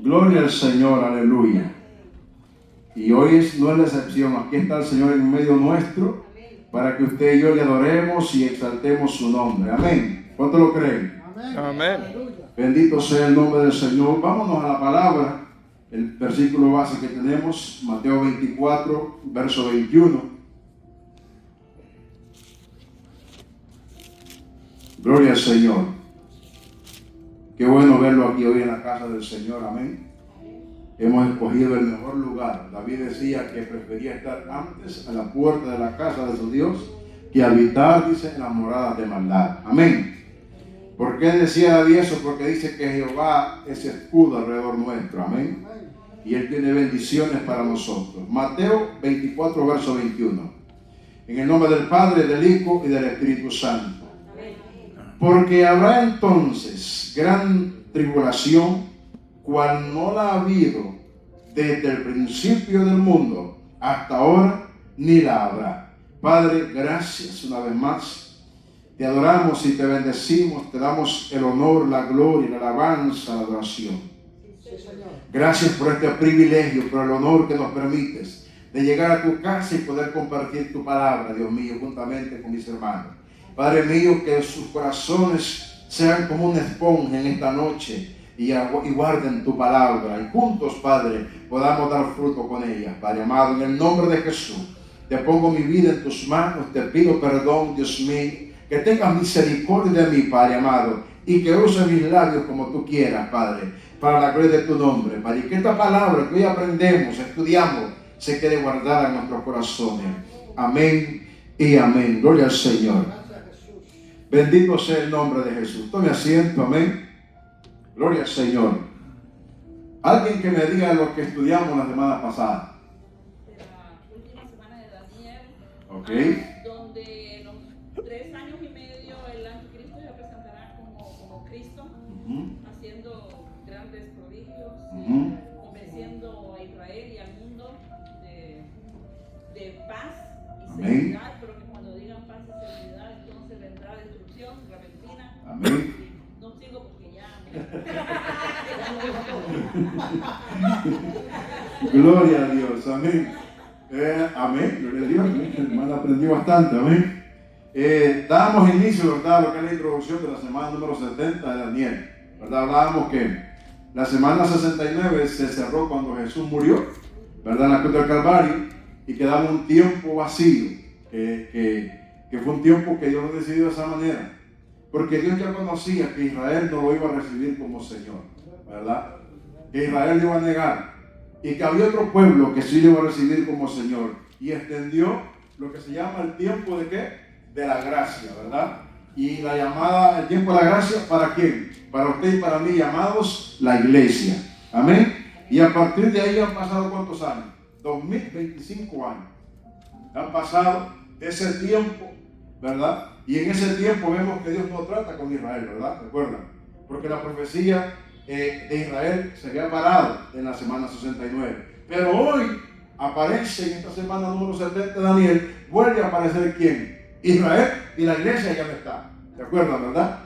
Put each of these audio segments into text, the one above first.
Gloria al Señor, aleluya. Y hoy no es la excepción. Aquí está el Señor en medio nuestro para que usted y yo le adoremos y exaltemos su nombre. Amén. ¿Cuánto lo creen? Amén. Bendito sea el nombre del Señor. Vámonos a la palabra. El versículo base que tenemos, Mateo 24, verso 21. Gloria al Señor. Qué bueno verlo aquí hoy en la casa del Señor. Amén. Hemos escogido el mejor lugar. David decía que prefería estar antes a la puerta de la casa de su Dios que habitar, dice, en las moradas de maldad. Amén. ¿Por qué decía David eso? Porque dice que Jehová es escudo alrededor nuestro. Amén. Y Él tiene bendiciones para nosotros. Mateo 24, verso 21. En el nombre del Padre, del Hijo y del Espíritu Santo. Porque habrá entonces gran tribulación, cual no la ha habido desde el principio del mundo hasta ahora, ni la habrá. Padre, gracias una vez más. Te adoramos y te bendecimos, te damos el honor, la gloria, la alabanza, la adoración. Gracias por este privilegio, por el honor que nos permites de llegar a tu casa y poder compartir tu palabra, Dios mío, juntamente con mis hermanos. Padre mío, que sus corazones sean como una esponja en esta noche y guarden tu palabra. Y juntos, Padre, podamos dar fruto con ella. Padre amado, en el nombre de Jesús, te pongo mi vida en tus manos. Te pido perdón, Dios mío. Que tengas misericordia de mí, Padre amado. Y que uses mis labios como tú quieras, Padre, para la gloria de tu nombre, Padre. Y que esta palabra que hoy aprendemos, estudiamos, se quede guardada en nuestros corazones. Amén y amén. Gloria al Señor. Bendito sea el nombre de Jesús. Tome asiento, amén. Gloria al Señor. Alguien que me diga lo que estudiamos la semana pasada. De la última semana de Daniel. Ok. Donde en los 3 años y medio el anticristo se presentará como Cristo, haciendo grandes prodigios, convenciendo a Israel y al mundo de paz y seguridad, pero que cuando digan paz y seguridad, entonces vendrá destrucción repentina. Amén. No sigo porque ya. Gloria a Dios, amén. Amén, gloria a Dios. Mi hermana aprendió bastante, amén. Dábamos inicio, ¿verdad?, a lo que es la introducción de la semana número 70 de Daniel, ¿verdad? Hablábamos que la semana 69 se cerró cuando Jesús murió, ¿verdad?, en la cruz del Calvario, y quedaba un tiempo vacío, que fue un tiempo que Dios lo decidió de esa manera, porque Dios ya conocía que Israel no lo iba a recibir como Señor, ¿verdad? Que Israel lo iba a negar, y que había otro pueblo que sí lo iba a recibir como Señor, y extendió lo que se llama el tiempo de ¿qué? De la gracia, ¿verdad? Y la llamada, el tiempo de la gracia, ¿para quién? Para usted y para mí, llamados la iglesia, amén. Y a partir de ahí han pasado ¿cuántos años? 2025 años han pasado de ese tiempo, ¿verdad? Y en ese tiempo vemos que Dios no trata con Israel, ¿verdad? ¿Recuerdan? Porque la profecía de Israel se había parado en la semana 69. Pero hoy aparece en esta semana número 70 de Daniel, vuelve a aparecer ¿quién? Israel, y la iglesia ya no está. ¿De acuerdo, verdad?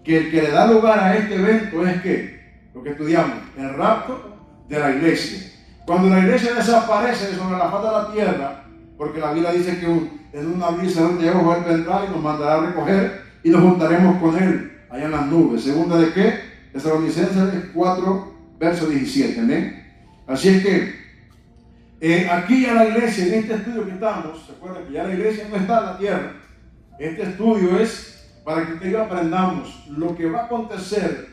Que el que le da lugar a este evento es ¿qué? Lo que estudiamos, el rapto de la iglesia. Cuando la iglesia desaparece sobre la faz de la tierra, porque la Biblia dice que en un abrir y cerrar de ojos Él vendrá y nos mandará a recoger y nos juntaremos con Él allá en las nubes. Segunda de qué? Tesalonicenses 4, verso 17. ¿Amén? Así es que aquí ya la iglesia, en este estudio que estamos, se acuerdan que ya la iglesia no está en la tierra. Este estudio es para que usted y yo aprendamos lo que va a acontecer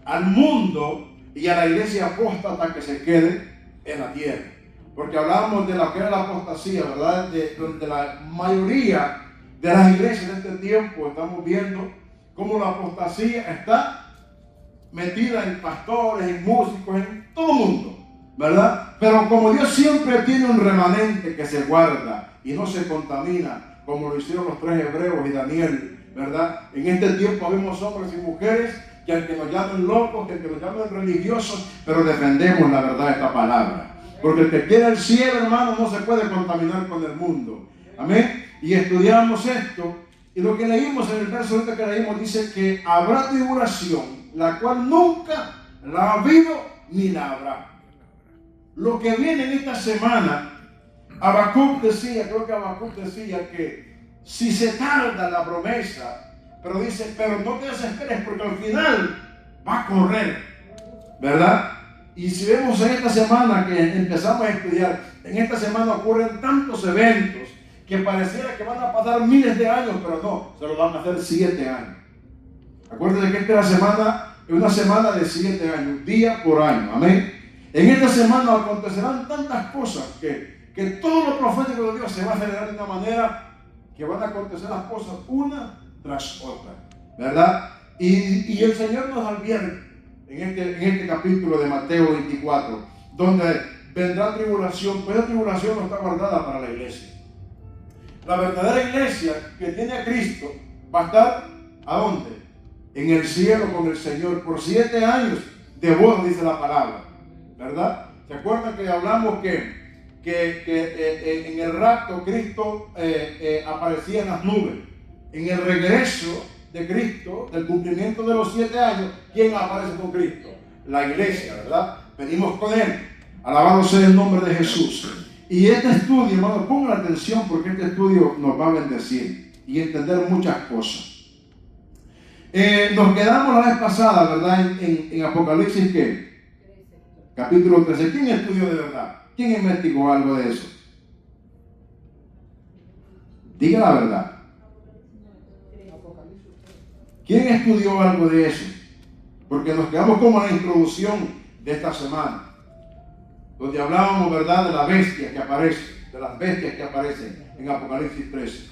al mundo y a la iglesia apóstata que se quede en la tierra. Porque hablábamos de lo que era la apostasía, ¿verdad? Donde la mayoría de las iglesias de este tiempo estamos viendo cómo la apostasía está metida en pastores, en músicos, en todo el mundo, ¿verdad? Pero como Dios siempre tiene un remanente que se guarda y no se contamina, como lo hicieron los 3 hebreos y Daniel, ¿verdad? En este tiempo vemos hombres y mujeres que aunque nos llamen locos, que aunque nos llamen religiosos, pero defendemos la verdad de esta palabra. Porque el que quiere el cielo, hermano, no se puede contaminar con el mundo. Amén. Y estudiamos esto, y lo que leímos en el verso que leímos dice que habrá tribulación, la cual nunca la ha habido ni la habrá. Lo que viene en esta semana, Habacuc decía, creo que Habacuc decía que si se tarda la promesa, pero dice, pero no te desesperes porque al final va a correr, ¿verdad? Y si vemos en esta semana que empezamos a estudiar, en esta semana ocurren tantos eventos que pareciera que van a pasar miles de años, pero no, se lo van a hacer 7 años. Acuérdense que esta es una semana de 7 años, día por año, amén. En esta semana acontecerán tantas cosas que todo lo profético de Dios se va a acelerar de una manera que van a acontecer las cosas una tras otra, ¿verdad? Y el Señor nos advierte en este capítulo de Mateo 24, donde vendrá tribulación, pero la tribulación no está guardada para la iglesia. La verdadera iglesia que tiene a Cristo va a estar, ¿a dónde? En el cielo con el Señor por 7 años de boda, dice la palabra, ¿verdad? ¿Se acuerdan que hablamos que en el rapto Cristo aparecía en las nubes? En el regreso de Cristo, del cumplimiento de los 7 años, ¿quién aparece con Cristo? La iglesia, ¿verdad? Venimos con Él. Alabado sea el nombre de Jesús. Y este estudio, hermano, pongan atención porque este estudio nos va a bendecir y entender muchas cosas. Nos quedamos la vez pasada, ¿verdad? En Apocalipsis, ¿qué? Capítulo 13. ¿Quién estudió de verdad? ¿Quién investigó algo de eso? Diga la verdad. ¿Quién estudió algo de eso? Porque nos quedamos como en la introducción de esta semana, donde hablábamos, ¿verdad?, de la bestia que aparece, de las bestias que aparecen en Apocalipsis 13.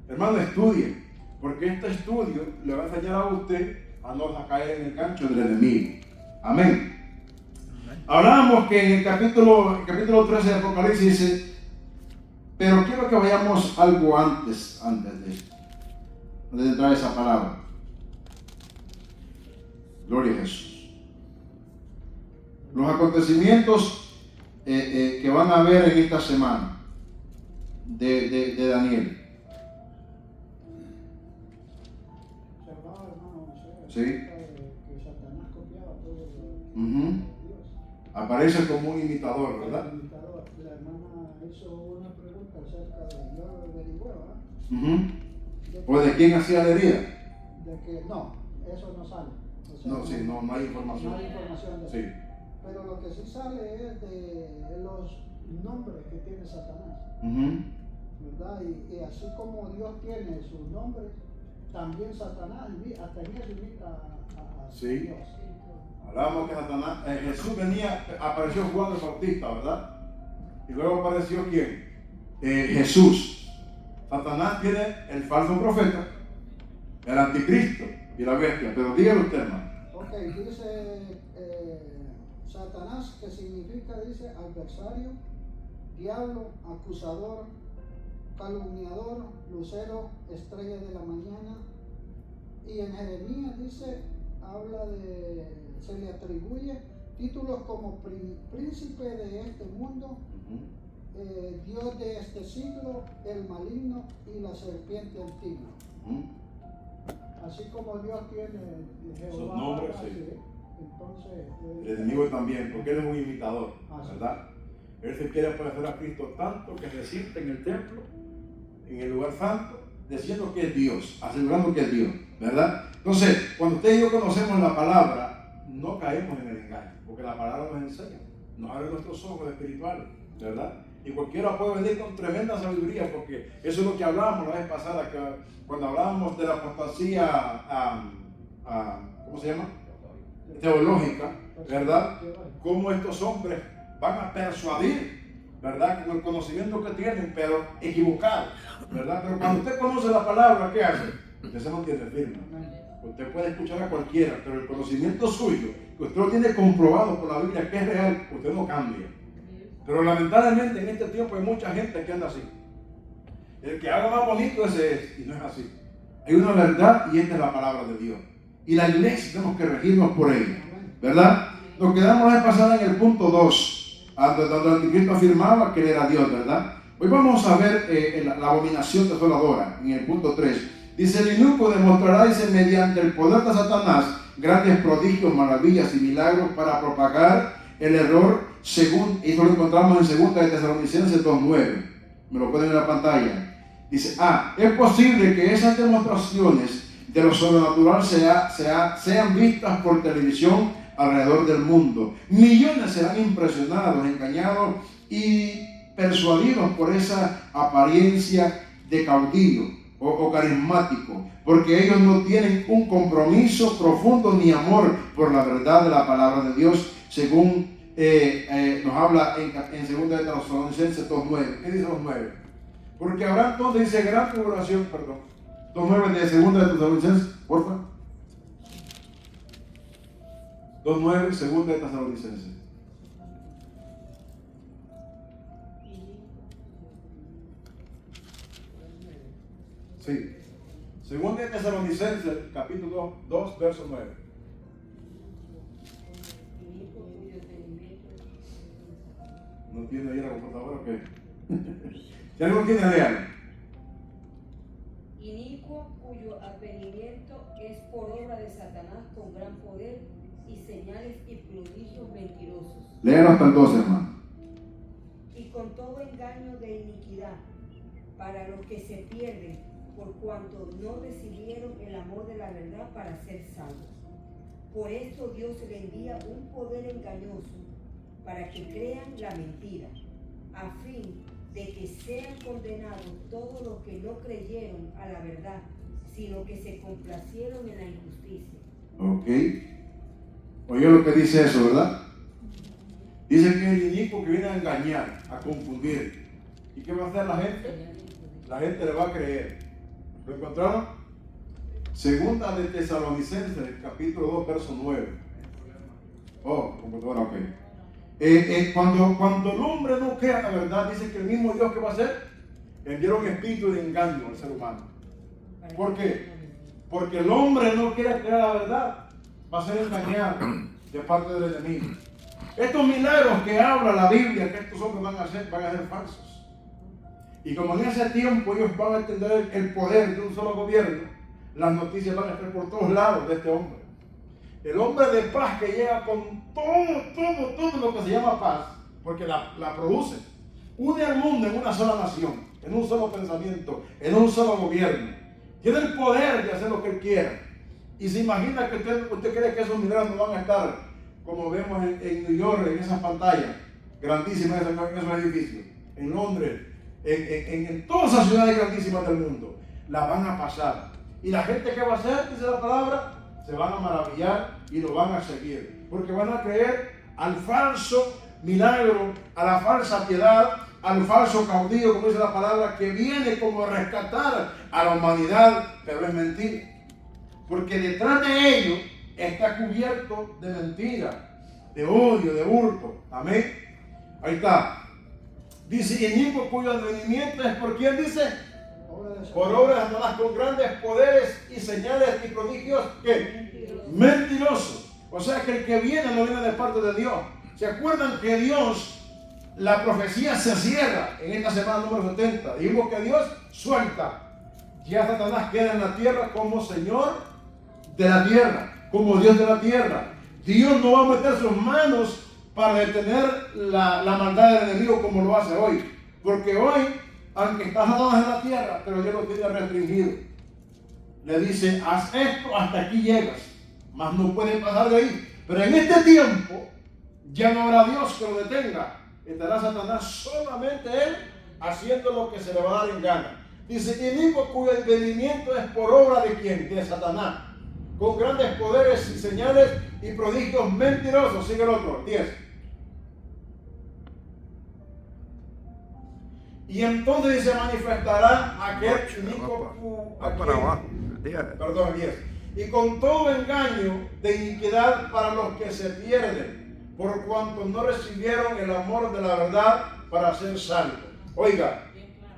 Hermano, estudie, porque este estudio le va a enseñar a usted a no caer en el gancho del enemigo. Amén. Hablábamos que en el capítulo 13 de Apocalipsis dice, pero quiero que vayamos algo antes de esto, antes de entrar esa palabra. Gloria a Jesús. Los acontecimientos que van a haber en esta semana de Daniel. ¿Sí? Que Satanás copiaba todo Dios. Aparece como un imitador, ¿verdad? La hermana hizo una pregunta acerca de Dios, lo averiguó, ¿verdad? ¿O de quién hacía la herida? De que no, eso no sale. O sea, No, sí, no hay información. No hay información de Sí. eso. Pero lo que sí sale es de los nombres que tiene Satanás, ¿verdad? Y así como Dios tiene sus nombres, también Satanás hasta en eso imita a Sí. Dios. Hablábamos que Satanás, Jesús venía, apareció Juan el Bautista, ¿verdad? Y luego apareció ¿quién? Jesús. Satanás tiene el falso profeta, el anticristo y la bestia. Pero dígalo usted, hermano. Ok, dice Satanás, que significa, dice, adversario, diablo, acusador, calumniador, lucero, estrella de la mañana. Y en Jeremías dice, se le atribuye títulos como príncipe de este mundo, Dios de este siglo, el maligno y la serpiente antigua. Así como Dios tiene Jehová, sus nombres, sí. Entonces El enemigo también, porque él es un imitador, ¿verdad? Él se quiere parecer a Cristo tanto que se siente en el templo, en el lugar santo, diciendo que es Dios, asegurando que es Dios, ¿verdad? Entonces, cuando usted y yo conocemos la palabra, no caemos en el engaño, porque la palabra nos enseña, nos abre nuestros ojos espirituales, ¿verdad? Y cualquiera puede venir con tremenda sabiduría, porque eso es lo que hablábamos la vez pasada, que cuando hablábamos de la apostasía, ¿cómo se llama? Teológica, ¿verdad? Cómo estos hombres van a persuadir, ¿verdad? Con el conocimiento que tienen, pero equivocado, ¿verdad? Pero cuando usted conoce la palabra, ¿qué hace? Usted se mantiene firme. Usted puede escuchar a cualquiera, pero el conocimiento suyo, que usted lo tiene comprobado por la Biblia que es real, usted no cambia. Pero lamentablemente en este tiempo hay mucha gente que anda así. El que habla más bonito ese es, y no es así. Hay una verdad y esta es la palabra de Dios. Y la iglesia tenemos que regirnos por ella, ¿verdad? Nos quedamos la vez pasada en el punto 2, donde el anticristo afirmaba que él era Dios, ¿verdad? Hoy vamos a ver la abominación desoladora, en el punto 3. Dice, el eunuco demostrará, dice, mediante el poder de Satanás, grandes prodigios, maravillas y milagros para propagar el error, según, y esto lo encontramos en 2 de Tesalonicenses 2:9. Me lo ponen en la pantalla. Dice, es posible que esas demostraciones de lo sobrenatural sean vistas por televisión alrededor del mundo. Millones serán impresionados, engañados y persuadidos por esa apariencia de caudillo o carismático, porque ellos no tienen un compromiso profundo ni amor por la verdad de la palabra de Dios, según nos habla en 2 de Tesalonicenses 2:9. ¿Qué dice 2:9? Porque habrá entonces, dice, gran tribulación, 2:9 de 2 de Tesalonicenses, por favor. 2:9, 2 de Tesalonicenses. Sí. 2 de Tesalonicenses, capítulo 2, verso 9. ¿No tiene ahí la computadora o qué? Si alguien tiene, léalo. Inicuo, cuyo advenimiento es por obra de Satanás con gran poder y señales y prodigios mentirosos. Léalo hasta el 12, hermano. Y con todo engaño de iniquidad para los que se pierden, por cuanto no recibieron el amor de la verdad para ser salvos. Por esto Dios le envía un poder engañoso para que crean la mentira, a fin de que sean condenados todos los que no creyeron a la verdad, sino que se complacieron en la injusticia. Ok. Oye lo que dice eso, ¿verdad? Dice que es el inicuo que viene a engañar, a confundir. ¿Y qué va a hacer la gente? La gente le va a creer. ¿Lo encontraron? 2 de Tesalonicenses, capítulo 2, verso 9. Computadora, ok. Cuando el hombre no crea la verdad, dice que el mismo Dios que va a hacer, enviará un espíritu de engaño al ser humano. ¿Por qué? Porque el hombre no quiere creer la verdad, va a ser engañado de parte del enemigo. Estos milagros que habla la Biblia que estos hombres van a ser falsos. Y como en ese tiempo ellos van a entender el poder de un solo gobierno, las noticias van a estar por todos lados de este hombre. El hombre de paz que llega con todo lo que se llama paz, porque la produce, une al mundo en una sola nación, en un solo pensamiento, en un solo gobierno. Tiene el poder de hacer lo que él quiera. Y se imagina que usted cree que esos milagros no van a estar, como vemos en New York, en esas pantallas grandísimas, en esos edificios, en Londres, en todas esas ciudades grandísimas del mundo, las van a pasar. Y la gente que va a hacer, dice la palabra, se van a maravillar y lo van a seguir. Porque van a creer al falso milagro, a la falsa piedad, al falso caudillo, como dice la palabra, que viene como a rescatar a la humanidad, pero es mentira. Porque detrás de ellos está cubierto de mentira, de odio, de hurto. Amén. Ahí está. Dice, inicuo cuyo advenimiento es por quién dice, por obra de Satanás con grandes poderes y señales y prodigios, ¿qué? Mentirosos. O sea que el que viene no viene de parte de Dios. ¿Se acuerdan que Dios, la profecía se cierra en esta semana número 70? Dijimos que Dios suelta. Ya Satanás queda en la tierra como Señor de la tierra, como Dios de la tierra. Dios no va a meter sus manos para detener la maldad del enemigo como lo hace hoy. Porque hoy, aunque está Satanás en la tierra, pero Dios lo tiene restringido. Le dice, haz esto, hasta aquí llegas. Mas no puede pasar de ahí. Pero en este tiempo, ya no habrá Dios que lo detenga. Estará Satanás solamente él haciendo lo que se le va a dar en gana. Dice, inicuo cuyo entendimiento es por obra de quién? De Satanás. Con grandes poderes y señales y prodigios mentirosos. Sigue el otro, 10. Y entonces se manifestará aquel inicuo. Perdón, 10. Y con todo engaño de iniquidad para los que se pierden, por cuanto no recibieron el amor de la verdad para ser salvos. Oiga,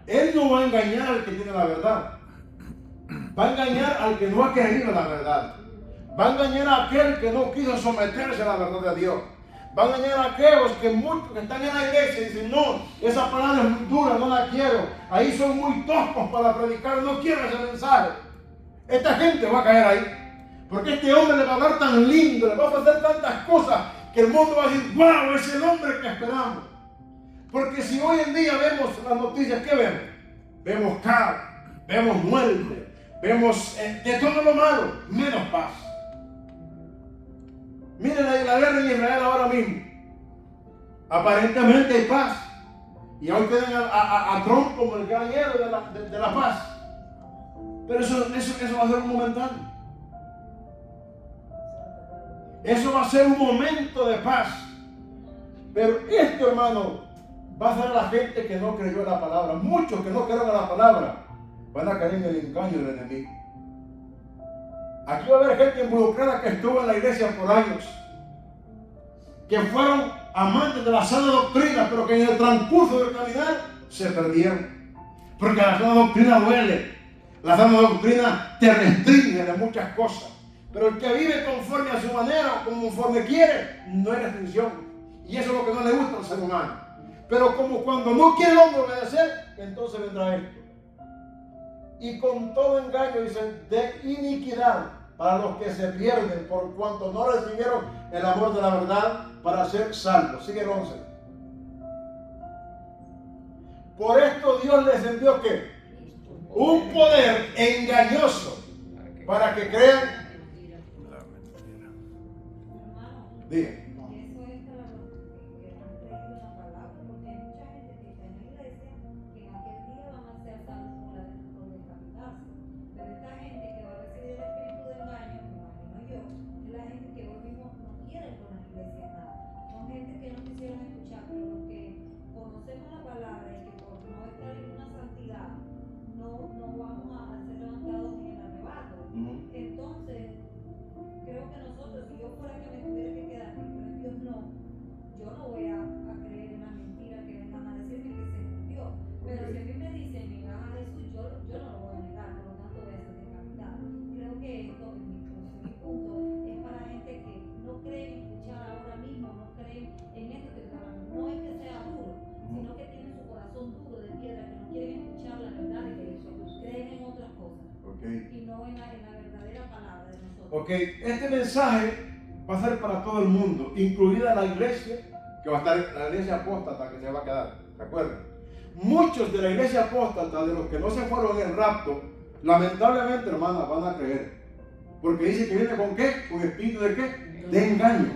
él no va a engañar al que tiene la verdad. Va a engañar al que no ha querido la verdad. Va a engañar a aquel que no quiso someterse a la verdad de Dios. Va a engañar a aquellos que muchos que están en la iglesia y dicen, no, esa palabra es muy dura, no la quiero. Ahí son muy toscos para predicar, no quiero ese mensaje. Esta gente va a caer ahí. Porque este hombre le va a hablar tan lindo, le va a ofrecer tantas cosas que el mundo va a decir, wow, es el hombre que esperamos. Porque si hoy en día vemos las noticias, ¿qué vemos? Vemos caos, vemos muerte, vemos de todo lo malo, menos paz. Miren la guerra en Israel ahora mismo. Aparentemente hay paz. Y hoy tienen a Trump como el gran héroe de la paz. Pero eso va a ser un momentáneo. Eso va a ser un momento de paz. Pero esto, hermano, va a ser a la gente que no creyó en la palabra. Muchos que no creyeron en la palabra van a caer en el engaño del enemigo. Aquí va a haber gente involucrada que estuvo en la iglesia por años, que fueron amantes de la sana doctrina, pero que en el transcurso del caminar se perdieron. Porque la sana doctrina duele. La sana doctrina te restringe de muchas cosas. Pero el que vive conforme a su manera, conforme quiere, no hay restricción. Y eso es lo que no le gusta al ser humano. Pero como cuando no quiere el hombre obedecer, entonces vendrá esto. Y con todo engaño, dicen, de iniquidad para los que se pierden por cuanto no recibieron el amor de la verdad para ser salvos. Sigue el 11. Por esto Dios les envió ¿qué? Un poder engañoso para que crean. Diga. Eso es para los que han creído en la palabra, porque hay mucha gente que está en la iglesia que en aquel día van a ser salvos por decapitarse. Pero esta gente que va a recibir el espíritu de engaño, me imagino yo, es la gente que hoy mismo no quiere con la iglesia nada. Son gente que no quisieron escuchar, pero los que conocemos la palabra y que por no estar en una santidad no vamos a ser levantados en el arrebato. Entonces, creo que nosotros, si yo fuera que me tuviera que quedar, pero Dios no, yo no voy a creer en la mentira que vengan a decirme que se cumplió. Pero si a mí me dicen, mira a Jesús, yo no lo voy a negar, por lo tanto voy a ser decapitado. Creo que esto, en mi punto, es para gente que no cree en escuchar ahora mismo, no cree en esto que está hablando. No es que sea duro, sino que tienen su corazón duro de piedra, que no quieren escuchar la verdad de Cristo, creen en otras cosas. Y no en la verdadera palabra de nosotros. Ok, este mensaje va a ser para todo el mundo, incluida la iglesia, que va a estar la iglesia apóstata que se va a quedar, ¿de acuerdo? Muchos de la iglesia apóstata, de los que no se fueron en el rapto, lamentablemente, hermanas, van a creer. Porque dice que viene con ¿qué? Con espíritu de ¿qué? De engaño.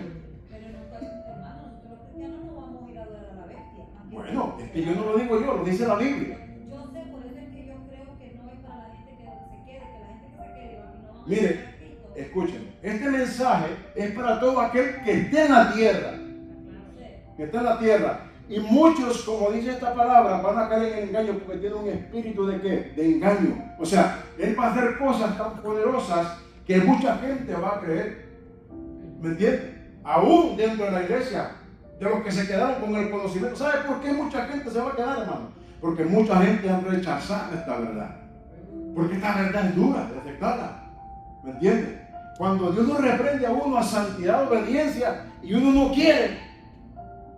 Pero hermanos, nosotros los cristianos no vamos a ir a adorar a la bestia. Bueno, es que yo no lo digo yo, lo dice la Biblia. Yo sé, por eso es que yo creo que no es para la gente que se quede, que la gente que se quede, y no vamos Mire, a Cristo. Escuchen, este mensaje es para todo aquel que esté en la tierra. Que está en la tierra. Y muchos, como dice esta palabra, van a caer en el engaño porque tienen un espíritu de ¿qué? De engaño. O sea, él va a hacer cosas tan poderosas que mucha gente va a creer. ¿Me entiendes? Aún dentro de la iglesia, de los que se quedaron con el conocimiento. ¿Sabe por qué mucha gente se va a quedar, hermano? Porque mucha gente ha rechazado esta verdad. Porque esta verdad es dura de aceptarla. ¿Me entiendes? Cuando Dios nos reprende a uno a santidad, obediencia, y uno no quiere,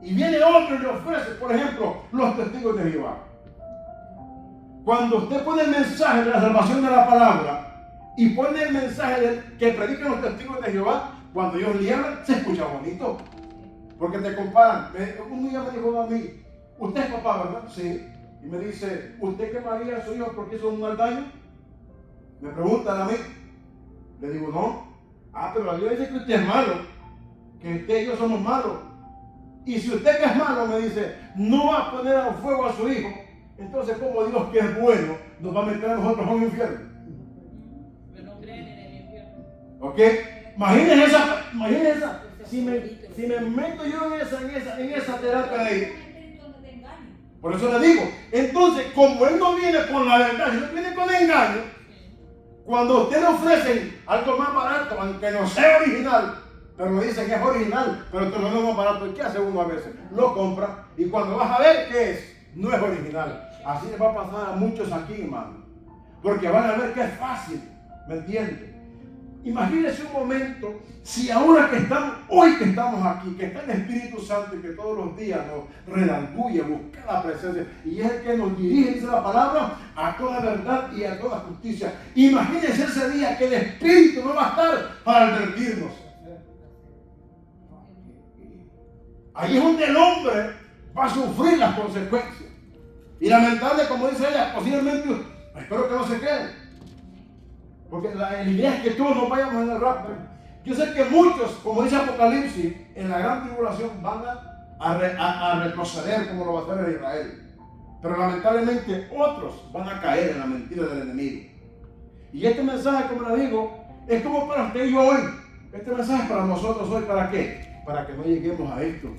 y viene otro y le ofrece, por ejemplo, los testigos de Jehová. Cuando usted pone el mensaje de la salvación de la palabra y pone el mensaje que predican los testigos de Jehová, cuando ellos le hablan, se escucha bonito. Porque te comparan. Un día me dijo a mí, usted es papá, ¿verdad? Sí. Y me dice, ¿usted quemaría a su hijo porque hizo un mal daño? Me preguntan a mí. Le digo, no. Pero la Biblia dice que usted es malo, que usted y yo somos malos. Y si usted que es malo, me dice, no va a poner a fuego a su hijo, entonces como Dios que es bueno, nos va a meter a nosotros a un infierno. Pero no creen en el infierno. ¿Ok? Imagínense esa. Si me meto yo en esa terapia de ahí. Por eso le digo, entonces, como él no viene con la verdad, si no viene con engaño, cuando a usted le ofrecen algo más barato, aunque no sea original, pero me dicen que es original, pero te lo dan más barato, ¿qué hace uno a veces? Lo compra y cuando vas a ver qué es, no es original. Así le va a pasar a muchos aquí, hermano. Porque van a ver que es fácil, ¿me entiendes? Imagínense un momento, si ahora que estamos, hoy que estamos aquí, que está el Espíritu Santo y que todos los días nos redarguye, busca la presencia, y es el que nos dirige, dice la palabra, a toda verdad y a toda justicia. Imagínense ese día que el Espíritu no va a estar para advertirnos. Ahí es donde el hombre va a sufrir las consecuencias. Y lamentable, como dice ella, posiblemente, espero que no se quede. Porque la idea es que todos nos vayamos en el rapto. Yo sé que muchos, como dice Apocalipsis, en la gran tribulación van a retroceder como lo va a hacer Israel. Pero lamentablemente otros van a caer en la mentira del enemigo. Y este mensaje, como le digo, es como para usted y yo hoy. Este mensaje es para nosotros hoy. ¿Para qué? Para que no lleguemos a esto.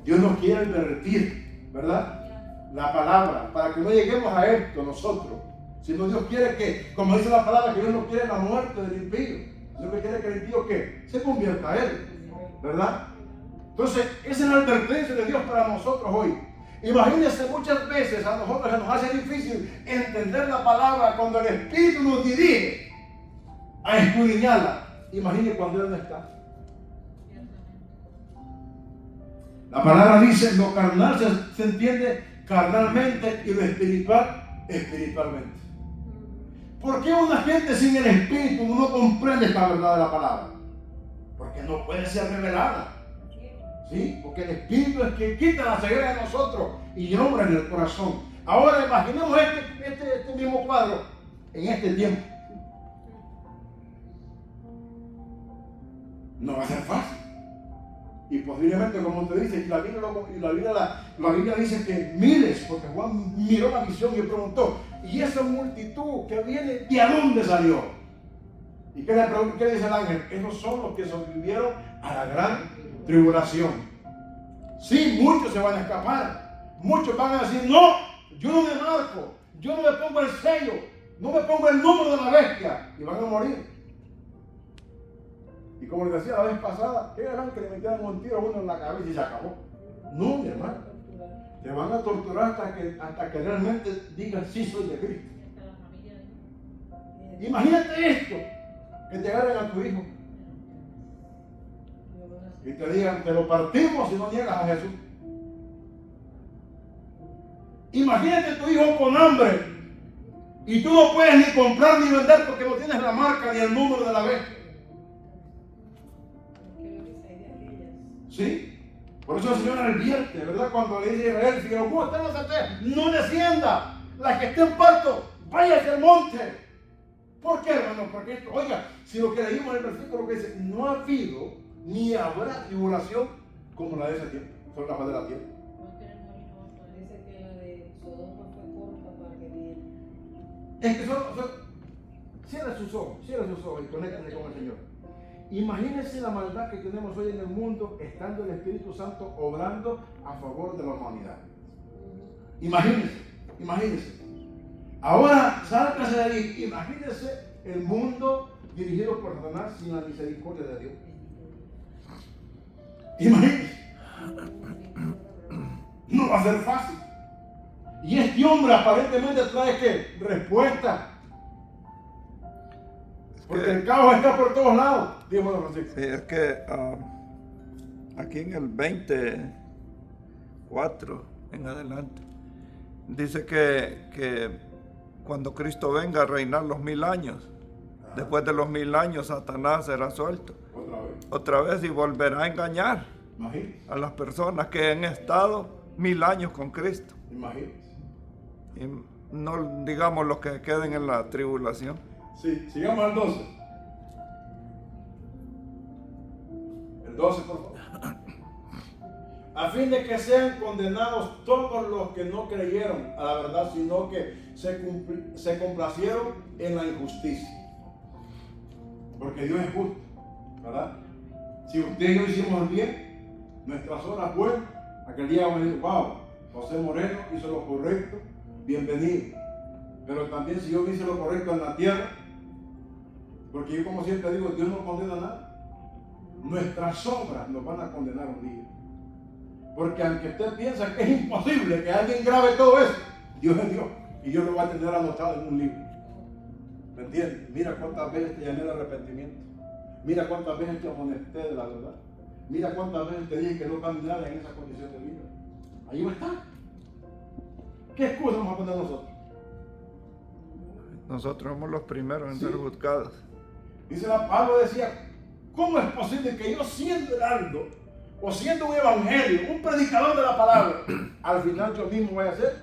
Dios nos quiere advertir, ¿verdad? La palabra, para que no lleguemos a esto nosotros. Sino Dios quiere que, como dice la palabra, que Dios no quiere la muerte del impío. Dios quiere que el impío ¿qué? Se convierta a Él, ¿verdad? Entonces, esa es la advertencia de Dios para nosotros hoy. Imagínense, muchas veces a nosotros se nos hace difícil entender la palabra cuando el Espíritu nos dirige a escudriñarla. Imagínense cuando Él no está. La palabra dice, lo carnal se entiende carnalmente y lo espiritual, espiritualmente. ¿Por qué una gente sin el Espíritu no comprende esta verdad de la palabra? Porque no puede ser revelada. ¿Sí? Porque el Espíritu es quien quita la ceguera de nosotros y nombra en el corazón. Ahora imaginemos este mismo cuadro en este tiempo. No va a ser fácil. Y posiblemente, como usted dice, la Biblia dice que miles, porque Juan miró la visión y preguntó, ¿y esa multitud que viene, de dónde salió? ¿Y qué dice el ángel? Esos son los que sobrevivieron a la gran tribulación. Sí, muchos se van a escapar. Muchos van a decir, no, yo no me marco, yo no me pongo el sello, no me pongo el número de la bestia. Y van a morir. Y como les decía la vez pasada, ¿qué harán que le metieran un tiro a uno en la cabeza y se acabó? No, mi hermano. Te van a torturar hasta que realmente digan, sí, soy de Cristo. Imagínate esto, que te agarren a tu hijo y te digan, te lo partimos si no niegas a Jesús. Imagínate tu hijo con hambre y tú no puedes ni comprar ni vender porque no tienes la marca ni el número de la bestia. ¿Sí? Por eso el Señor advierte, ¿verdad? Cuando le dice a Israel, si os gusta no descienda, la que esté en parto, vaya hacia el monte. ¿Por qué, hermano? Porque esto, oiga, si lo que leímos en el versículo que dice, no ha habido ni habrá tribulación como la de ese tiempo, sobre la faz de la tierra. Dice que la de Sodoma fue corta para que viera. Es que cierra sus ojos y conéctense con el Señor. Imagínense la maldad que tenemos hoy en el mundo, estando el Espíritu Santo obrando a favor de la humanidad. Imagínense. Ahora, sálgase de ahí. Imagínense el mundo dirigido por Satanás sin la misericordia de Dios. Imagínense. No va a ser fácil. Y este hombre aparentemente trae ¿qué? Respuesta. Porque el caos está por todos lados. Dígame, Francisco. Sí, es que aquí en el 24 en adelante dice que cuando Cristo venga a reinar los 1000 años, después de los 1000 años Satanás será suelto otra vez y volverá a engañar a las personas que han estado 1000 años con Cristo. Imagínense. Y no digamos los que queden en la tribulación. Sí, sigamos al 12. El 12, por favor. A fin de que sean condenados todos los que no creyeron a la verdad, sino que se complacieron en la injusticia. Porque Dios es justo, ¿verdad? Si usted y yo hicimos el bien, nuestras obras buenas, aquel día vamos a decir, wow, José Moreno hizo lo correcto, bienvenido. Pero también si yo hice lo correcto en la tierra, porque yo como siempre digo, Dios no condena nada. Nuestras obras nos van a condenar un día. Porque aunque usted piensa que es imposible que alguien grabe todo eso, Dios es Dios. Y Dios lo va a tener anotado en un libro. ¿Me entiendes? Mira cuántas veces te llamé al arrepentimiento. Mira cuántas veces te amonesté de la verdad. Mira cuántas veces te dije que no caminara en esa condición de vida. Ahí va a estar. ¿Qué excusa vamos a poner nosotros? Nosotros somos los primeros en ser juzgados. Dice Pablo decía, ¿cómo es posible que yo siendo heraldo o siendo un evangelio, un predicador de la palabra, al final yo mismo voy a ser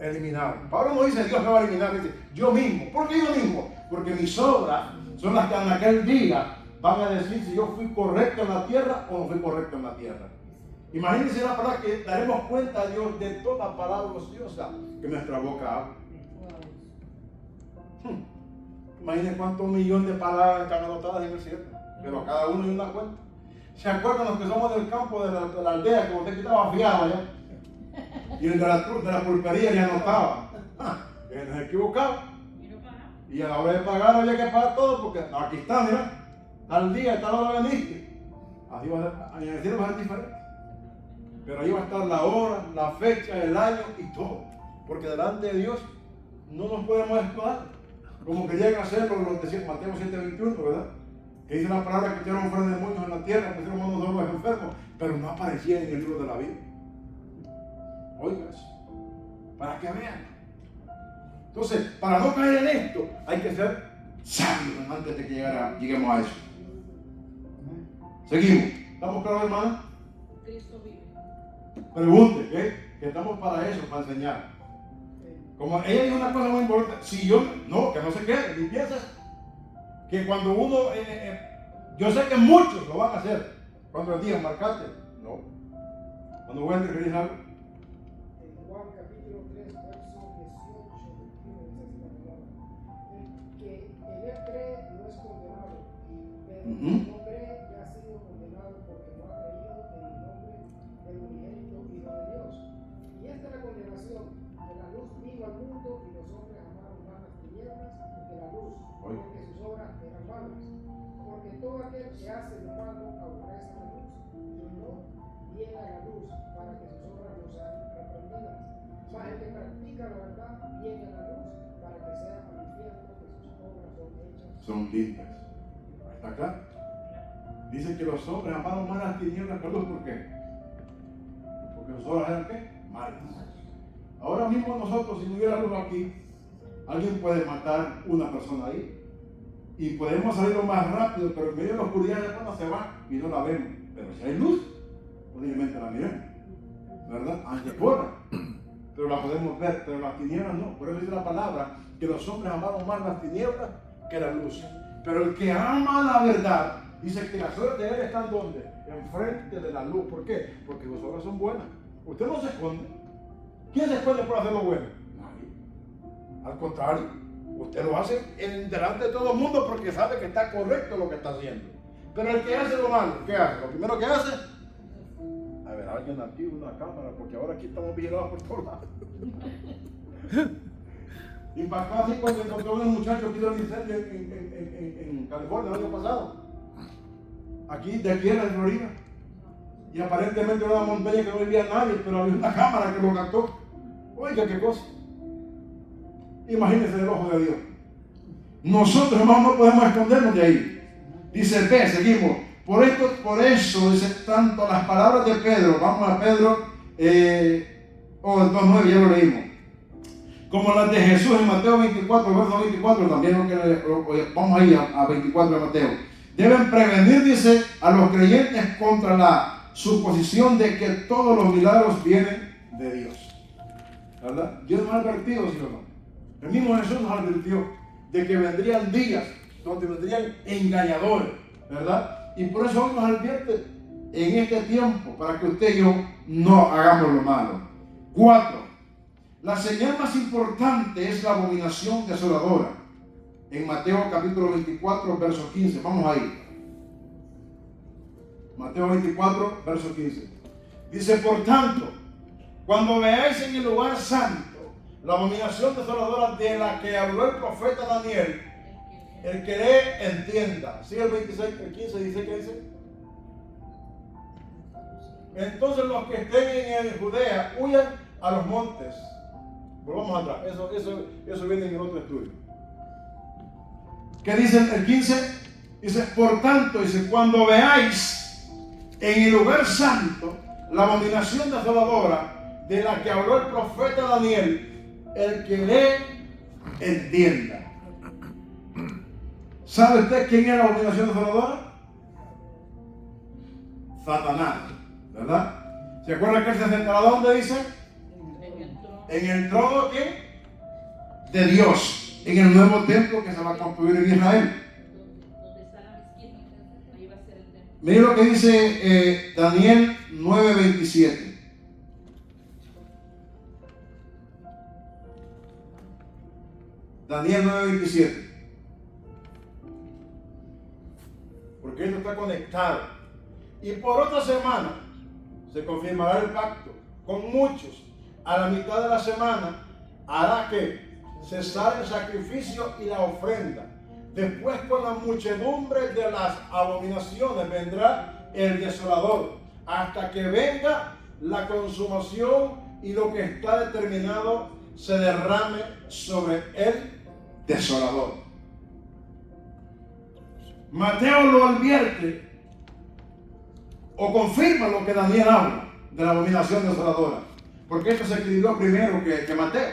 eliminado? Pablo no dice Dios me va a eliminar, dice yo mismo. ¿Por qué yo mismo? Porque mis obras son las que en aquel día van a decir si yo fui correcto en la tierra o no fui correcto en la tierra. Imagínense la palabra que daremos cuenta a Dios de toda palabra ociosa que nuestra boca habla. Imagínense cuántos millones de palabras están anotadas en el cielo, pero a cada uno hay una cuenta. ¿Se acuerdan los que somos del campo de la aldea que usted quitaba fiado allá? Y el de la pulpería ya anotaba. Que nos equivocaba. Y a la hora de pagar había que pagar todo porque aquí está, mira. Al día, tal hora veniste. Así va a ser, en el cielo va a ser diferente. Pero ahí va a estar la hora, la fecha, el año y todo. Porque delante de Dios no nos podemos escudar. Como querían hacerlo los de Mateo 7:21, ¿verdad? Que dice la palabra que pusieron fuera demonios en la tierra, pusieron manos sobre los enfermos, pero no aparecía en el libro de la vida. Oiga eso, para que vean. Entonces, para no caer en esto, hay que ser sabios antes de que lleguemos a eso. Seguimos. ¿Estamos claros, hermana? Cristo vive. Pregunte, que estamos para eso, para enseñar. Como ella dijo una cosa muy importante, si yo, no, que no se quede, ni piensas que cuando uno, yo sé que muchos lo van a hacer, cuando les digan marcate, no. Cuando voy a referir algo. En Juan capítulo 3, verso 18, 21, dice así la palabra. El que en él cree no es condenado, pero el que no cree ya ha sido condenado porque no ha creído en el nombre del unigénito Hijo de Dios. Y esta es la condenación, que la luz vino al mundo y los hombres amaron más las tinieblas que la luz, porque sus obras eran malas. Porque todo aquel que hace lo malo aborrece la luz y no viene a la luz para que sus obras no sean reprendidas. Mas el que practica la verdad viene a la luz para que sea manifiesto que sus obras son hechas. Son limpias. ¿Está acá? Dice que los hombres amaron más las tinieblas que la luz. ¿Por qué? Porque sus obras eran ¿qué? Malas. Ahora mismo nosotros, si no hubiera luz aquí, alguien puede matar una persona ahí. Y podemos salir lo más rápido, pero en medio de la oscuridad de cuando se va y no la vemos. Pero si hay luz, obviamente la miremos, ¿verdad? Aunque corra, pero la podemos ver, pero las tinieblas no. Por eso dice la palabra que los hombres amaron más las tinieblas que la luz. Pero el que ama la verdad, dice que las obras de él están ¿dónde? Enfrente de la luz. ¿Por qué? Porque sus obras son buenas. Usted no se esconde. ¿Quién se esconde por hacer lo bueno? Nadie. Al contrario, usted lo hace delante de todo el mundo porque sabe que está correcto lo que está haciendo. Pero el que hace lo malo, ¿qué hace? Lo primero que hace, a ver, alguien aquí, una cámara, porque ahora aquí estamos vigilados por todos lados. Y pasó así cuando encontró unos muchachos aquí del incendio en California el año pasado. Aquí de tierra de Florida. Y aparentemente era una montaña que no vivía nadie, pero había una cámara que lo captó. Oiga, qué cosa. Imagínense el ojo de Dios. Nosotros, hermanos, no podemos escondernos de ahí. Dice, ve, seguimos. Por eso, dice, tanto las palabras de Pedro, vamos a Pedro, el 2.9, ya lo leímos. Como las de Jesús en Mateo 24, verso 24, también vamos a ir a 24 de Mateo. Deben prevenir, dice, a los creyentes contra la suposición de que todos los milagros vienen de Dios. ¿Verdad? Dios nos ha advertido, ¿sí o no? El mismo Jesús nos advirtió de que vendrían días donde vendrían engañadores, ¿verdad? Y por eso hoy nos advierte en este tiempo para que usted y yo no hagamos lo malo. 4. La señal más importante es la abominación desoladora. En Mateo capítulo 24, verso 15. Vamos ahí. Mateo 24, verso 15. Dice, por tanto, cuando veáis en el lugar santo la abominación desoladora de la que habló el profeta Daniel, el que lee, entienda. Sigue el 26, el 15 dice que dice. Entonces los que estén en Judea huyan a los montes. Volvamos atrás. Eso viene en el otro estudio. ¿Qué dice el 15? Dice, por tanto, dice, cuando veáis en el lugar santo la abominación desoladora de la que habló el profeta Daniel, el que lee, entienda. ¿Sabe usted quién es la abominación desoladora? Satanás, ¿verdad? ¿Se acuerda que él se sentará donde dice? En el trono ¿qué? De Dios, en el nuevo templo que se va a construir en Israel. Donde está la mezquita, ahí va a ser el templo. Mire lo que dice Daniel 9:27. Daniel 9:27. Porque esto está conectado. Y por otra semana se confirmará el pacto con muchos. A la mitad de la semana hará que cesar el sacrificio y la ofrenda. Después, con la muchedumbre de las abominaciones vendrá el desolador, hasta que venga la consumación y lo que está determinado se derrame sobre el desolador. Mateo lo advierte o confirma lo que Daniel habla de la abominación desoladora, porque esto se escribió primero que Mateo,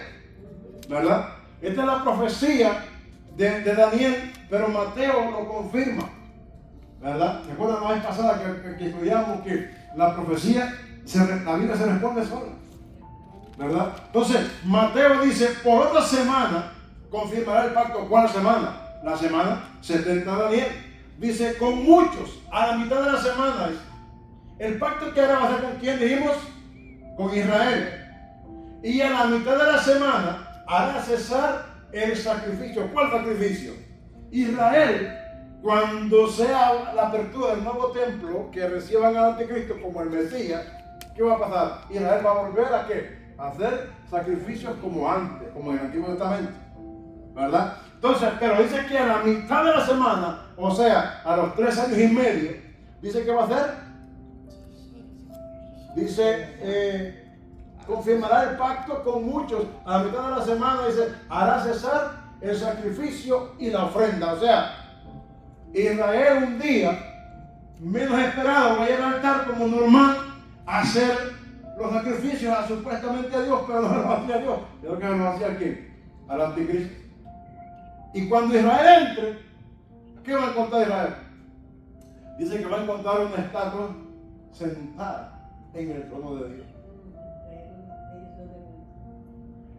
¿verdad? Esta es la profecía de Daniel, pero Mateo lo confirma, ¿verdad? ¿Se acuerdan la vez pasada que estudiamos que la profecía, la Biblia se responde sola, ¿verdad? Entonces, Mateo dice, por otra semana confirmará el pacto. ¿Cuál semana? La semana 70 de Daniel. Dice, con muchos, a la mitad de la semana. El pacto que ahora va a ser con quién dijimos? Con Israel. Y a la mitad de la semana hará cesar el sacrificio. ¿Cuál sacrificio? Israel, cuando sea la apertura del nuevo templo, que reciban al anticristo como el Mesías, ¿qué va a pasar? Israel va a volver a ¿qué? A hacer sacrificios como antes, como en el Antiguo Testamento, ¿verdad? Entonces, pero dice que a la mitad de la semana, o sea, a los 3 años y medio, dice que va a hacer, dice, confirmará el pacto con muchos. A la mitad de la semana dice, hará cesar el sacrificio y la ofrenda. O sea, Israel un día, menos esperado, va a ir al altar como normal a hacer los sacrificios supuestamente a Dios, pero no lo hacía a Dios. Yo creo que lo hacía aquí, al anticristo. Y cuando Israel entre, ¿qué va a encontrar Israel? Dice que va a encontrar una estatua sentada en el trono de Dios.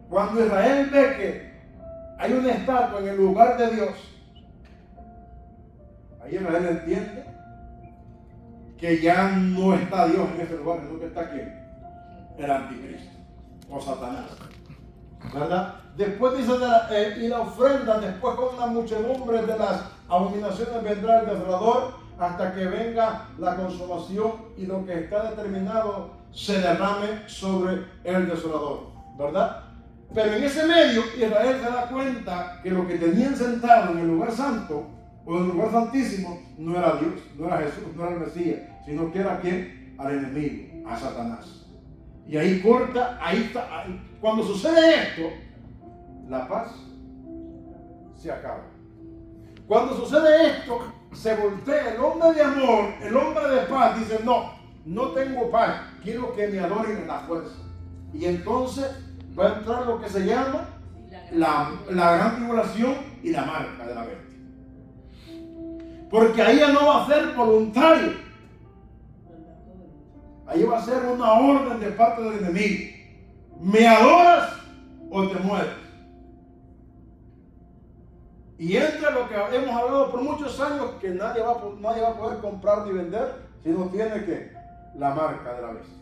Cuando Israel ve que hay una estatua en el lugar de Dios, ahí Israel entiende que ya no está Dios en ese lugar, sino que está aquí el anticristo o Satanás, ¿verdad? Después dice y la ofrenda, después con la muchedumbre de las abominaciones vendrá el desolador, hasta que venga la consumación y lo que está determinado se derrame sobre el desolador, ¿verdad? Pero en ese medio Israel se da cuenta que lo que tenían sentado en el lugar santo o en el lugar santísimo no era Dios, no era Jesús, no era el Mesías, sino que era ¿quién? Al enemigo, a Satanás. Y ahí corta, ahí está. Ahí. Cuando sucede esto, la paz se acaba. Cuando sucede esto, se voltea el hombre de amor, el hombre de paz, dice, no tengo paz, quiero que me adoren en la fuerza. Y entonces va a entrar lo que se llama la gran tribulación y la marca de la bestia. Porque ahí ya no va a ser voluntario. Ahí va a ser una orden de parte del enemigo. ¿Me adoras o te mueres? Y entra lo que hemos hablado por muchos años, que nadie va a poder comprar ni vender si no tiene que la marca de la bestia.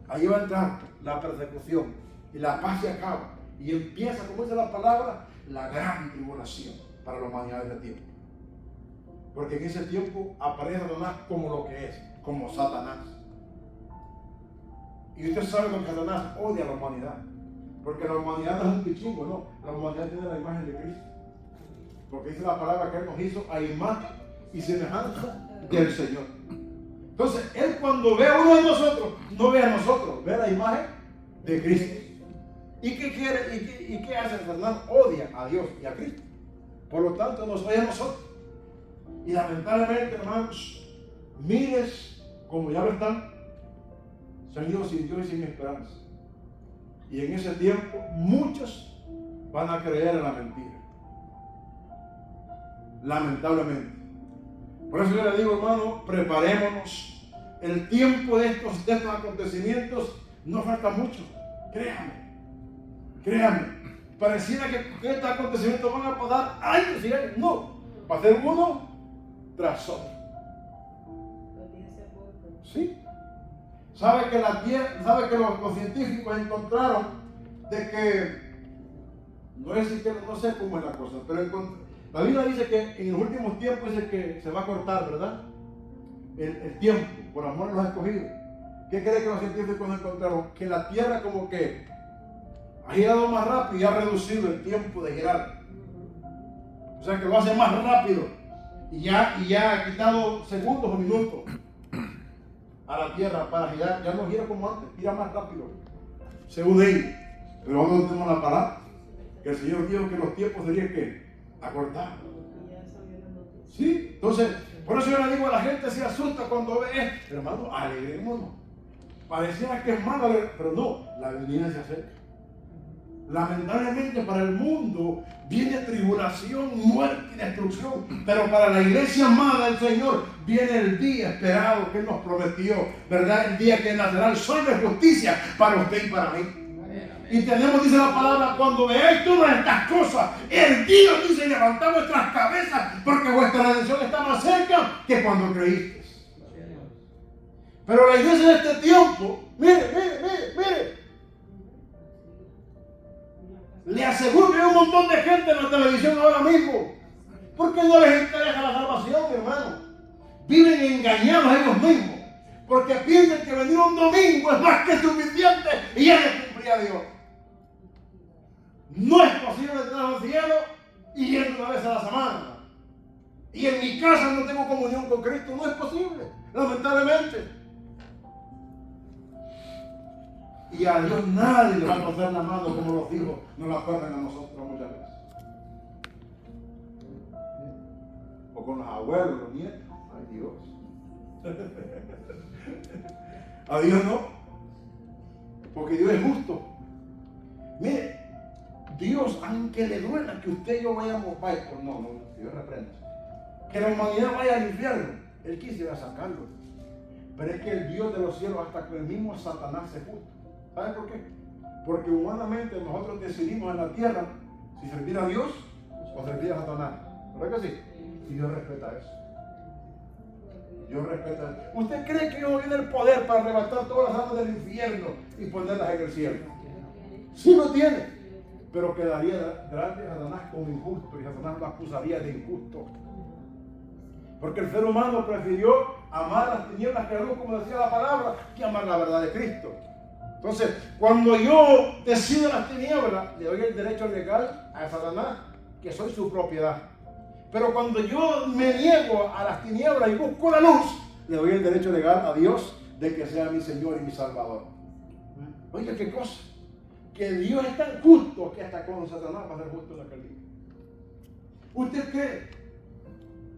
Ahí va a entrar la persecución y la paz se acaba. Y empieza, como dice la palabra, la gran tribulación para la humanidad de ese tiempo. Porque en ese tiempo aparece Satanás como lo que es, como Satanás. Y usted sabe que Satanás odia a la humanidad. Porque la humanidad no es un pichingo, no. La humanidad tiene la imagen de Cristo. Porque dice la palabra que Él nos hizo a imagen y semejanza del Señor. Entonces, Él cuando ve a uno de nosotros, no ve a nosotros, ve la imagen de Cristo. ¿Y qué quiere? ¿Y qué hace? Satanás odia a Dios y a Cristo. Por lo tanto, nos odia a nosotros. Y lamentablemente, hermanos, miles como ya lo están, se han ido sin Dios y sin esperanza. Y en ese tiempo muchos van a creer en la mentira. Lamentablemente. Por eso yo le digo, hermano, preparémonos. El tiempo de estos acontecimientos no falta mucho. Créanme. Pareciera que estos acontecimientos van a pasar años y años. No, va a ser uno tras otro. ¿Sí? Sabe que los científicos encontraron de que, no sé cómo es la cosa, pero la Biblia dice que en los últimos tiempos dice que se va a cortar, ¿verdad? El tiempo, por amor a los escogidos. ¿Qué cree que los científicos encontraron? Que la Tierra como que ha girado más rápido y ha reducido el tiempo de girar. O sea que lo hace más rápido y ya ha quitado segundos o minutos a la Tierra para girar. Ya no gira como antes, gira más rápido, según ellos. Pero nosotros tenemos la palabra que el Señor dijo que los tiempos serían que acortar. Sí, entonces, por eso yo le digo a la gente, se asusta cuando ve esto. Hermano, alegrémonos. Pareciera que es malo, pero no, la venida se acerca. Lamentablemente para el mundo viene tribulación, muerte y destrucción, pero para la iglesia amada del Señor viene el día esperado que Él nos prometió, ¿verdad? El día que nacerá el sol de justicia para usted y para mí. Y tenemos, dice la palabra, cuando veáis todas estas cosas, el día dice, levantad vuestras cabezas, porque vuestra redención está más cerca que cuando creíste. Pero la iglesia de este tiempo, mire, le aseguro que hay un montón de gente en la televisión ahora mismo, porque no les interesa la salvación, mi hermano. Viven engañados a ellos mismos, porque piensan que venir un domingo es más que suficiente y ya les cumplía a Dios. No es posible entrar al cielo y ir una vez a la semana. Y en mi casa no tengo comunión con Cristo. No es posible, lamentablemente. Y a Dios nadie le va a coger la mano como los hijos nos la ponen a nosotros muchas veces. O con los abuelos, los nietos. Ay, Dios. A Dios no. Porque Dios es justo. Mire, Dios, aunque le duela que usted y yo vayamos, Dios reprenda, que la humanidad vaya al infierno, Él quisiera sacarlo. Pero es que el Dios de los cielos, hasta que el mismo Satanás se justo. ¿Sabe por qué? Porque humanamente nosotros decidimos en la tierra si servir a Dios o servir a Satanás. ¿Verdad que sí? Y Dios respeta eso. Dios respeta eso. ¿Usted cree que Dios tiene el poder para arrebatar todas las almas del infierno y ponerlas en el cielo? Sí lo tiene. Pero quedaría delante de Satanás como injusto y Satanás lo acusaría de injusto. Porque el ser humano prefirió amar las tinieblas que la luz, como decía la palabra, que amar la verdad de Cristo. Entonces, cuando yo decido las tinieblas, le doy el derecho legal a Satanás, que soy su propiedad. Pero cuando yo me niego a las tinieblas y busco la luz, le doy el derecho legal a Dios de que sea mi Señor y mi Salvador. Oiga, qué cosa. Que Dios es tan justo que hasta con Satanás va a ser justo en aquel día. ¿Usted cree?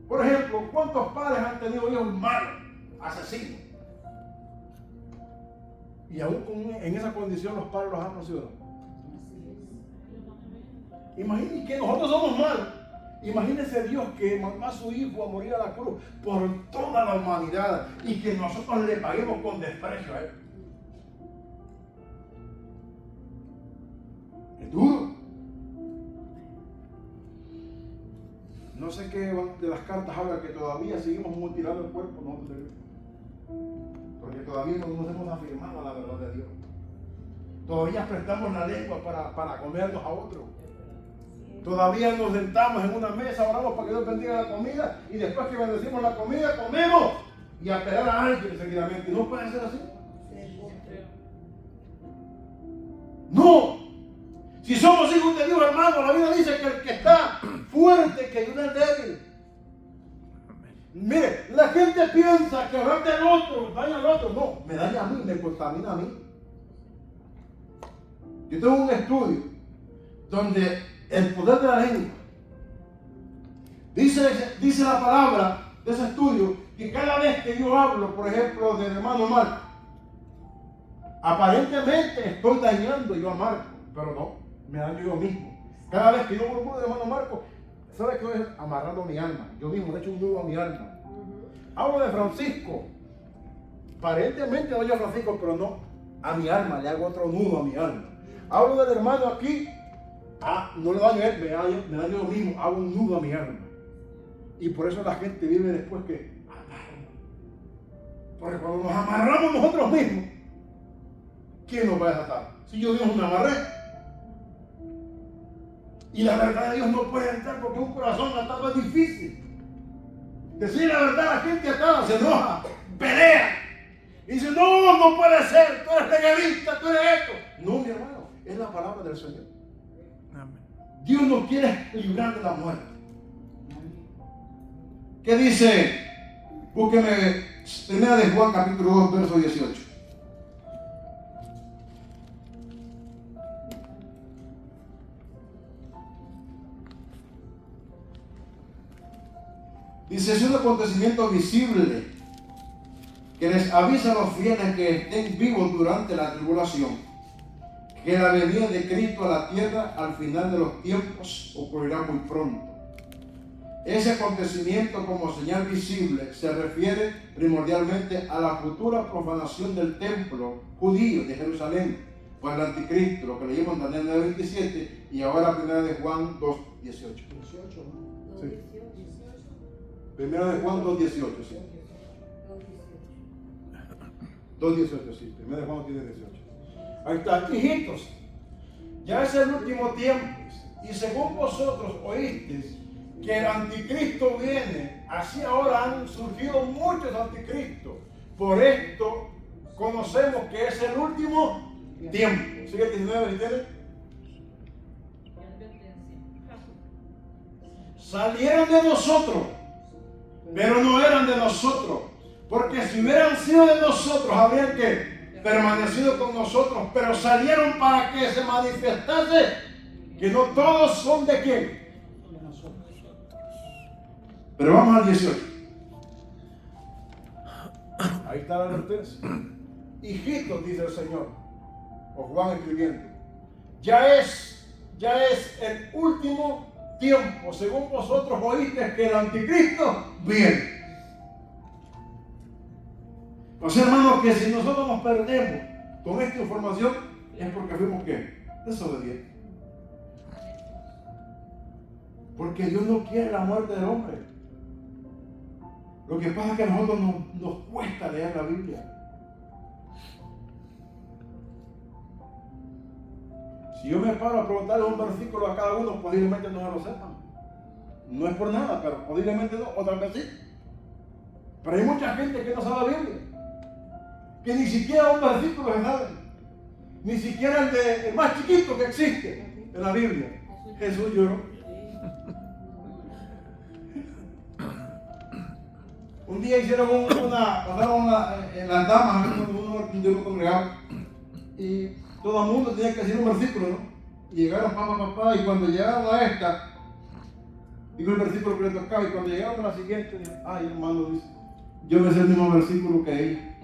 Por ejemplo, ¿cuántos padres han tenido hijos malos, asesinos? Y aún en esa condición los padres los han conocido. Imagínense que nosotros somos malos. Imagínense Dios que mandó a su hijo a morir a la cruz por toda la humanidad y que nosotros le paguemos con desprecio a Él. Es duro. No sé qué de las cartas habla que todavía seguimos mutilando el cuerpo nosotros de Dios. Porque todavía no nos hemos afirmado a la verdad de Dios. Todavía prestamos la lengua para comernos a otros. Todavía nos sentamos en una mesa, oramos para que Dios bendiga la comida y después que bendecimos la comida, comemos y a pegar a alguien seguidamente. ¿No puede ser así? No. Si somos hijos de Dios, hermano, la Biblia dice que el que está fuerte que ayuda al débil. Mire, la gente piensa que hablar del otro daña al otro. No, me daña a mí, me contamina a mí. Yo tengo un estudio donde el poder de la lengua Dice la palabra de ese estudio que cada vez que yo hablo, por ejemplo, del hermano Marco, aparentemente estoy dañando yo a Marco, pero no, me daño yo mismo. Cada vez que yo murmuro del hermano Marco, ¿sabe qué es? Amarrando mi alma. Yo mismo le echo un nudo a mi alma. Hablo de Francisco. Aparentemente daño a Francisco, pero no, a mi alma, le hago otro nudo a mi alma. Hablo del hermano aquí, no le daño a él, me daño yo mismo, hago un nudo a mi alma. Y por eso la gente vive después que porque cuando nos amarramos nosotros mismos, ¿quién nos va a desatar? Si yo mismo me amarré. Y la verdad de Dios no puede entrar porque un corazón atado es difícil. Decir la verdad a la gente atada se enoja, pelea. Y dice, no puede ser, tú eres legalista, tú eres esto. No, mi hermano, es la palabra del Señor. Amén. Dios nos quiere librar de la muerte. ¿Qué dice? Búsqueme 1 de Juan capítulo 2, verso 18. Dice, es un acontecimiento visible que les avisa a los fieles que estén vivos durante la tribulación, que la venida de Cristo a la tierra al final de los tiempos ocurrirá muy pronto. Ese acontecimiento como señal visible se refiere primordialmente a la futura profanación del templo judío de Jerusalén por el anticristo, lo que leímos en Daniel 9:27 y ahora 1 de Juan 2:18. 18, ¿no? Sí. 1 de Juan 2:18, sí. 2:18, sí. 1 de Juan tiene 18. Ahí está, hijitos. Ya es el último tiempo. Y según vosotros oísteis que el anticristo viene, así ahora han surgido muchos anticristos. Por esto conocemos que es el último tiempo. Sigue el 19, ¿entiendes? Salieron de nosotros, pero no eran de nosotros. Porque si hubieran sido de nosotros, habrían que permanecido con nosotros. Pero salieron para que se manifestase que no todos son de quién. Pero vamos al 18. Ahí está la advertencia. Hijitos, dice el Señor, o Juan escribiendo, ya es el último tiempo. Según vosotros oíste que el anticristo viene. O sea, hermanos, que si nosotros nos perdemos con esta información es porque fuimos ¿qué? Desobedientes. Porque Dios no quiere la muerte del hombre. Lo que pasa es que a nosotros nos cuesta leer la Biblia. Si yo me paro a preguntarle un versículo a cada uno, posiblemente no lo sepan. No es por nada, pero posiblemente no, otra vez sí. Pero hay mucha gente que no sabe la Biblia, que ni siquiera un versículo se sabe, ni siquiera el más chiquito que existe en la Biblia. Jesús lloró. Un día hicieron pasaron en las damas, cuando uno congregaba, y todo el mundo tenía que decir un versículo, ¿no? Y llegaron papá, y cuando llegaron a esta, digo el versículo que le tocaba, y cuando llegaron a la siguiente, dije, ay hermano, dice, yo me sé el mismo versículo que ella.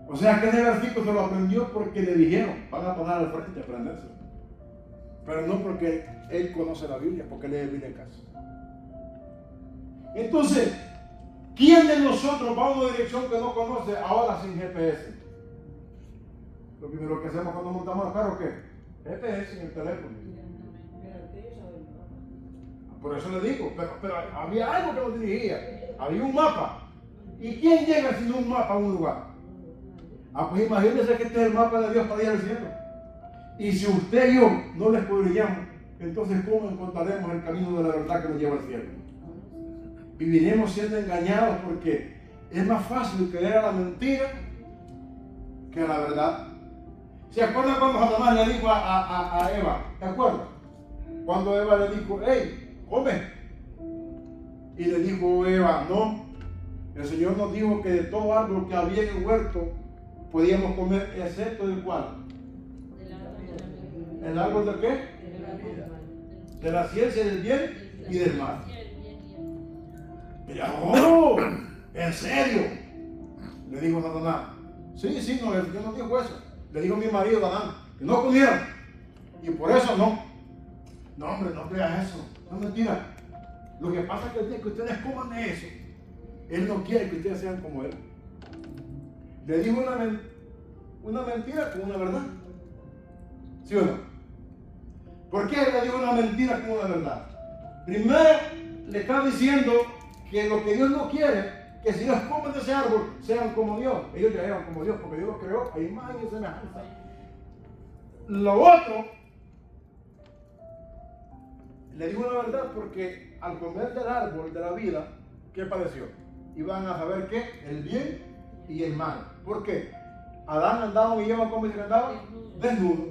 O sea que ese versículo se lo aprendió porque le dijeron, van a poner al frente a aprendérselo. Pero no porque él conoce la Biblia, porque lee Biblia en casa. Entonces, ¿quién de nosotros va a una dirección que no conoce ahora sin GPS? Lo primero que hacemos cuando montamos el carro, ¿qué? GPS en el teléfono. Por eso le digo, pero había algo que nos dirigía. Había un mapa. ¿Y quién llega sin un mapa a un lugar? Pues imagínense que este es el mapa de Dios para ir al cielo. Y si usted y yo no le descubriremos, entonces ¿cómo encontraremos el camino de la verdad que nos lleva al cielo? Viviremos siendo engañados porque es más fácil creer a la mentira que a la verdad. ¿Se acuerdan cuando Satanás le dijo a Eva? ¿Te acuerdas? Cuando Eva le dijo, hey, come. Y le dijo Eva, no. El Señor nos dijo que de todo árbol que había en el huerto podíamos comer, excepto del cual. ¿El árbol de qué? De la ciencia del bien y del mal. Mira, oh, en serio, le dijo Satanás. Sí, no, yo no digo eso. Le dijo mi marido Adán, que no comieron. Y por eso no. No, hombre, no creas eso. No es mentira. Lo que pasa es que el día que ustedes coman de eso, Él no quiere que ustedes sean como Él. Le dijo una mentira con una verdad. ¿Sí o no? ¿Por qué le dijo una mentira con una verdad? Primero, le está diciendo que lo que Dios no quiere, que si ellos comen de ese árbol, sean como Dios. Ellos ya eran como Dios, porque Dios los creó a imagen y semejanza. Lo otro, le dijo una verdad porque al comer del árbol de la vida, ¿qué padeció? Iban a saber qué, el bien y el mal. ¿Por qué? Adán andaba y Eva como si andaba desnudo.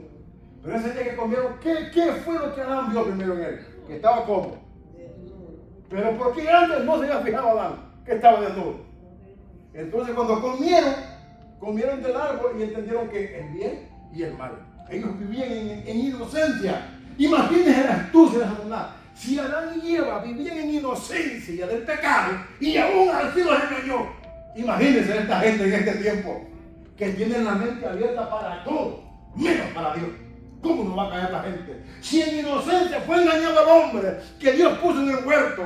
Pero ese día que comieron, ¿qué fue lo que Adán vio primero en él? Que estaba como. Pero ¿por qué antes no se había fijado Adán que estaba desnudo? Entonces cuando comieron del árbol y entendieron que el bien y el mal. Ellos vivían en inocencia. Imagínense la astucia de Satanás. Si Adán y Eva vivían en inocencia del pecado y aún así los engañó. Imagínense esta gente en este tiempo que tienen la mente abierta para todo, menos para Dios. ¿Cómo no va a caer la gente? Si en inocencia fue engañado al hombre que Dios puso en el huerto,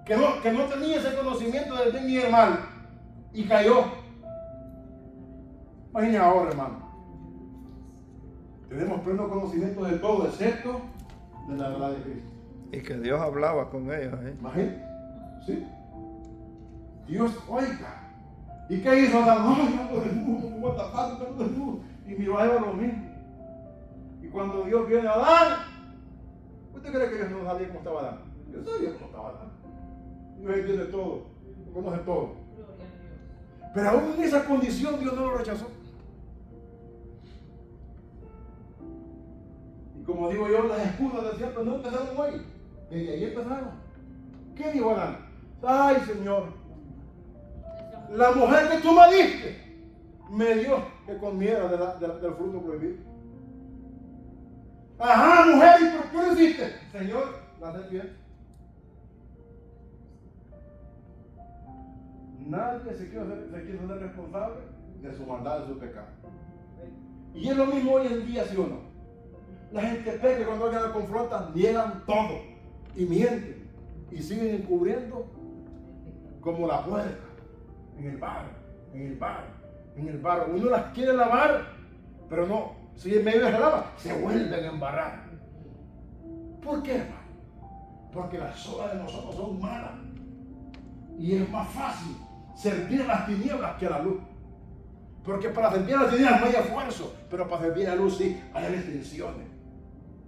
que no tenía ese conocimiento del bien y del mal, y cayó. Imagínense ahora, hermano. Tenemos pleno conocimiento de todo, excepto de la verdad de Cristo. Y que Dios hablaba con ellos. Imagínate, ¿sí? Dios, oiga. ¿Y qué hizo Adán? Ay, ando desnudo, ¿cómo está tanto? Ando desnudo. Y miró a Eva lo mismo. Y cuando Dios viene a Adán, ¿usted cree que Dios no sabía cómo estaba Adán? Dios sabía cómo estaba Adán. Dios entiende todo, conoce todo. Pero aún en esa condición Dios no lo rechazó. Y como digo yo, las excusas de siempre no empezaron hoy. Desde ahí empezaron. ¿Qué dijo Adán? Ay, Señor, la mujer que tú me diste me dio que comiera del fruto prohibido. Ajá, mujer, ¿y por qué lo hiciste? Señor, la serpiente. Nadie se quiso ser responsable de su maldad, de su pecado. Y es lo mismo hoy en día, ¿sí o no? La gente peca cuando alguien la confronta, niegan todo y mienten y siguen encubriendo como la puerca en el barro. Uno las quiere lavar, pero no. Si en medio de la lava, se vuelven a embarrar. ¿Por qué, hermano? Porque las obras de nosotros son malas. Y es más fácil servir a las tinieblas que a la luz. Porque para servir a las tinieblas no hay esfuerzo, pero para servir a la luz sí hay restricciones.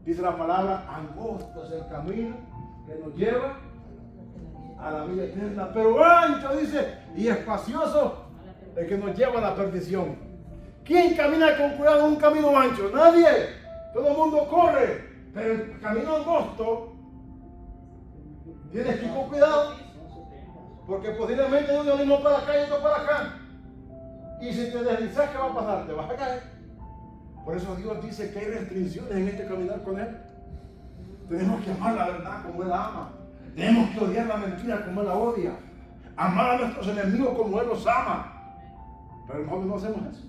Dice la palabra, angosto es el camino que nos lleva a la vida eterna, pero ancho, dice, y espacioso el que nos lleva a la perdición. ¿Quién camina con cuidado en un camino ancho? Nadie. Todo el mundo corre, pero el camino angosto tienes que ir con cuidado, porque posiblemente uno de uno para acá y otro para acá. Y si te deslizas, ¿qué va a pasar? Te vas a caer. Por eso Dios dice que hay restricciones en este caminar con Él. Tenemos que amar la verdad como Él la ama. Tenemos que odiar la mentira como Él la odia. Amar a nuestros enemigos como Él los ama. Pero nosotros no hacemos eso.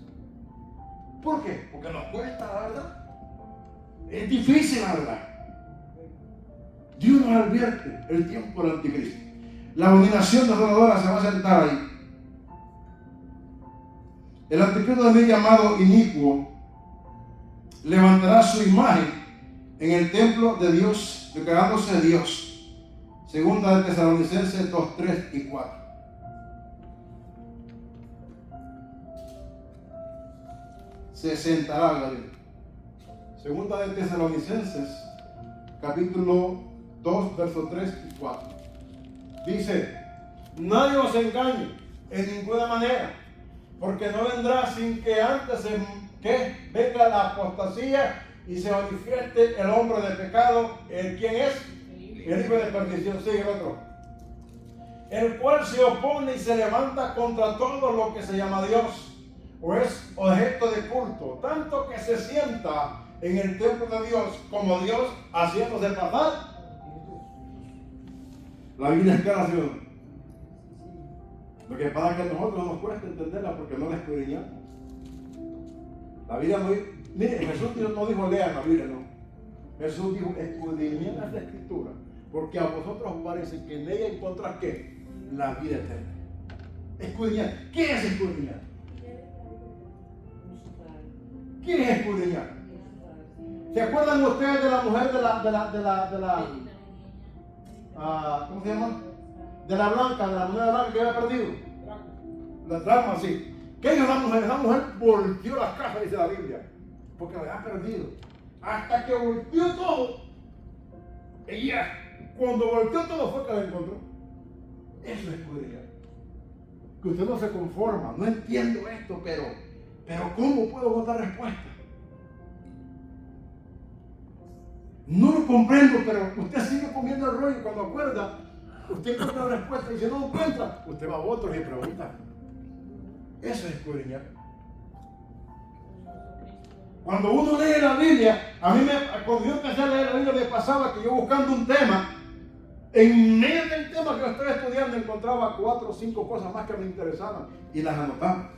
¿Por qué? Porque nos cuesta la verdad. Es difícil la verdad. Dios nos advierte el tiempo del anticristo. La abominación desoladora se va a sentar ahí. El anticristo también llamado inicuo levantará su imagen en el templo de Dios, declarándose Dios. Segunda de Tesalonicenses 2, 3 y 4. Se sentará, Gabriel. Segunda de Tesalonicenses, capítulo 2, versos 3 y 4. Dice, nadie os engañe en ninguna manera, porque no vendrá sin que antes venga la apostasía y se manifieste el hombre de pecado, ¿quién es? El hijo de perdición, sigue el otro. El cual se opone y se levanta contra todo lo que se llama Dios, o es objeto de culto, tanto que se sienta en el templo de Dios como Dios haciéndose pasar. La Biblia es clara, ¿sí o no? Lo que pasa es que a nosotros nos cuesta entenderla porque no la escudriñamos. La Biblia no dijo, mire, Jesús no dijo lean la Biblia, no. Jesús dijo escudriñad la Escritura, porque a vosotros os parece que en ella encontrás ¿qué? La vida eterna. Escudriñar. ¿Qué es escudriñar? ¿Qué es escudriñar? ¿Se acuerdan ustedes de la mujer de la ¿cómo se llama? De la blanca, de la moneda blanca que había perdido? La dracma, sí. ¿Qué hizo la mujer? Esa mujer volteó las cajas, dice la Biblia, porque la había perdido. Hasta que volteó todo. Ella, cuando volteó todo fue que la encontró. Eso es escudriñar. Que usted no se conforma, no entiendo esto, pero ¿cómo puedo dar respuesta? No lo comprendo, pero usted sigue comiendo el rollo. Cuando acuerda, usted encuentra la respuesta y si no lo encuentra, usted va a otros y pregunta. Eso es escudriñar. Cuando uno lee la Biblia, cuando yo empecé a leer la Biblia me pasaba que yo buscando un tema, en medio del tema que yo estaba estudiando encontraba 4 o 5 cosas más que me interesaban y las anotaba.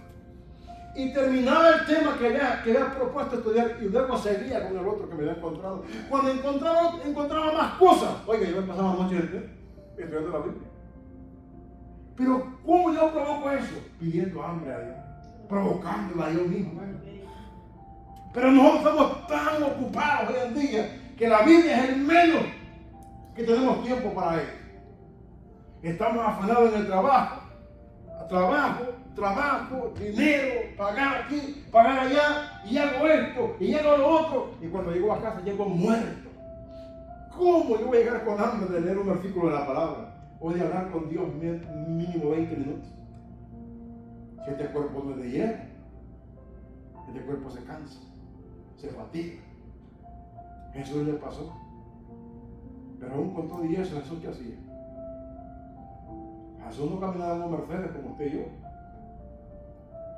Y terminaba el tema que había propuesto estudiar y luego seguía con el otro que me había encontrado. Cuando encontraba más cosas, oiga, yo me pasaba noche estudiando la Biblia. Pero ¿cómo yo provoco eso? Pidiendo hambre a Dios, provocándola a Dios mismo. Pero nosotros estamos tan ocupados hoy en día que la Biblia es el menos que tenemos tiempo para él. Estamos afanados en el trabajo, dinero, pagar aquí, pagar allá, y hago esto, y hago lo otro, y cuando llego a casa llego muerto. ¿Cómo yo voy a llegar con hambre de leer un versículo de la palabra o de hablar con Dios mínimo 20 minutos? Si este cuerpo no es de hierro, este cuerpo se cansa, se fatiga. Jesús le pasó. Pero aún con todo y eso, ¿Jesús qué hacía? Jesús no caminaba en un Mercedes como usted y yo,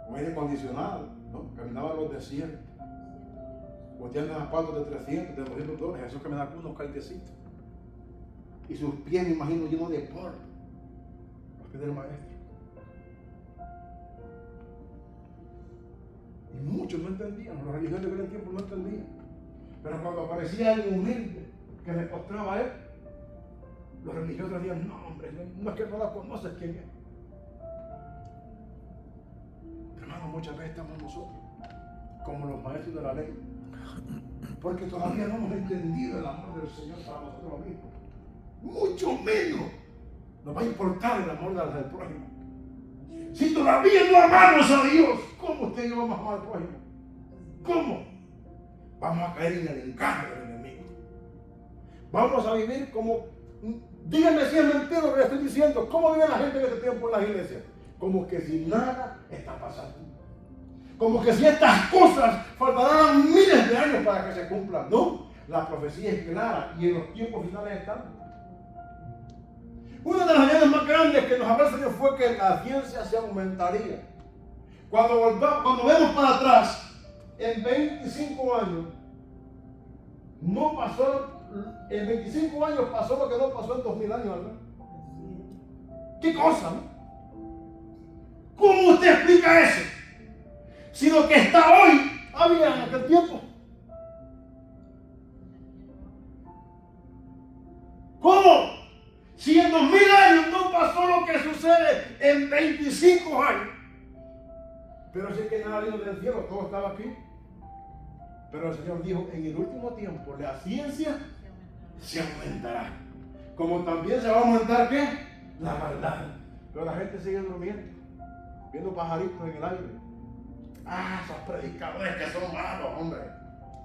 con aire acondicionado, ¿no? Caminaba en los desiertos, boteando zapatos de 300, de $200. Jesús caminaba con unos calquecitos y sus pies, me imagino, llenos de polvo, los pies del maestro. Y muchos no entendían, los religiosos de aquel tiempo no entendían. Pero cuando aparecía alguien humilde que le postraba a él, los religiosos decían, no hombre, no es que no la conoces quién es. Hermano, muchas veces estamos nosotros como los maestros de la ley, porque todavía no hemos entendido el amor del Señor para nosotros mismos. Mucho menos nos va a importar el amor del prójimo. Si todavía no amamos a Dios, ¿cómo usted y yo vamos a amar al prójimo? ¿Cómo? Vamos a caer en el engaño del enemigo. Vamos a vivir como, díganme si es mentira lo que le estoy diciendo, ¿cómo vive la gente en este tiempo en las iglesias? Como que si nada está pasando. Como que si estas cosas faltarán miles de años para que se cumplan. No, la profecía es clara y en los tiempos finales estamos. Una de las señales más grandes que nos habló el Señor fue que la ciencia se aumentaría. Cuando vemos para atrás, en 25 años, no pasó, en 25 años pasó lo que no pasó en 2000 años, ¿verdad? ¿Qué cosa, no? ¿Cómo usted explica eso? Si lo que está hoy había en aquel tiempo. ¿Cómo? Si en 2000 años no pasó lo que sucede en 25 años. Pero si es que nada vino del cielo, todo estaba aquí. Pero el Señor dijo, en el último tiempo la ciencia se aumentará. Como también se va a aumentar, ¿qué? La maldad. Pero la gente sigue durmiendo, viendo pajaritos en el aire. Esos predicadores que son malos, hombre.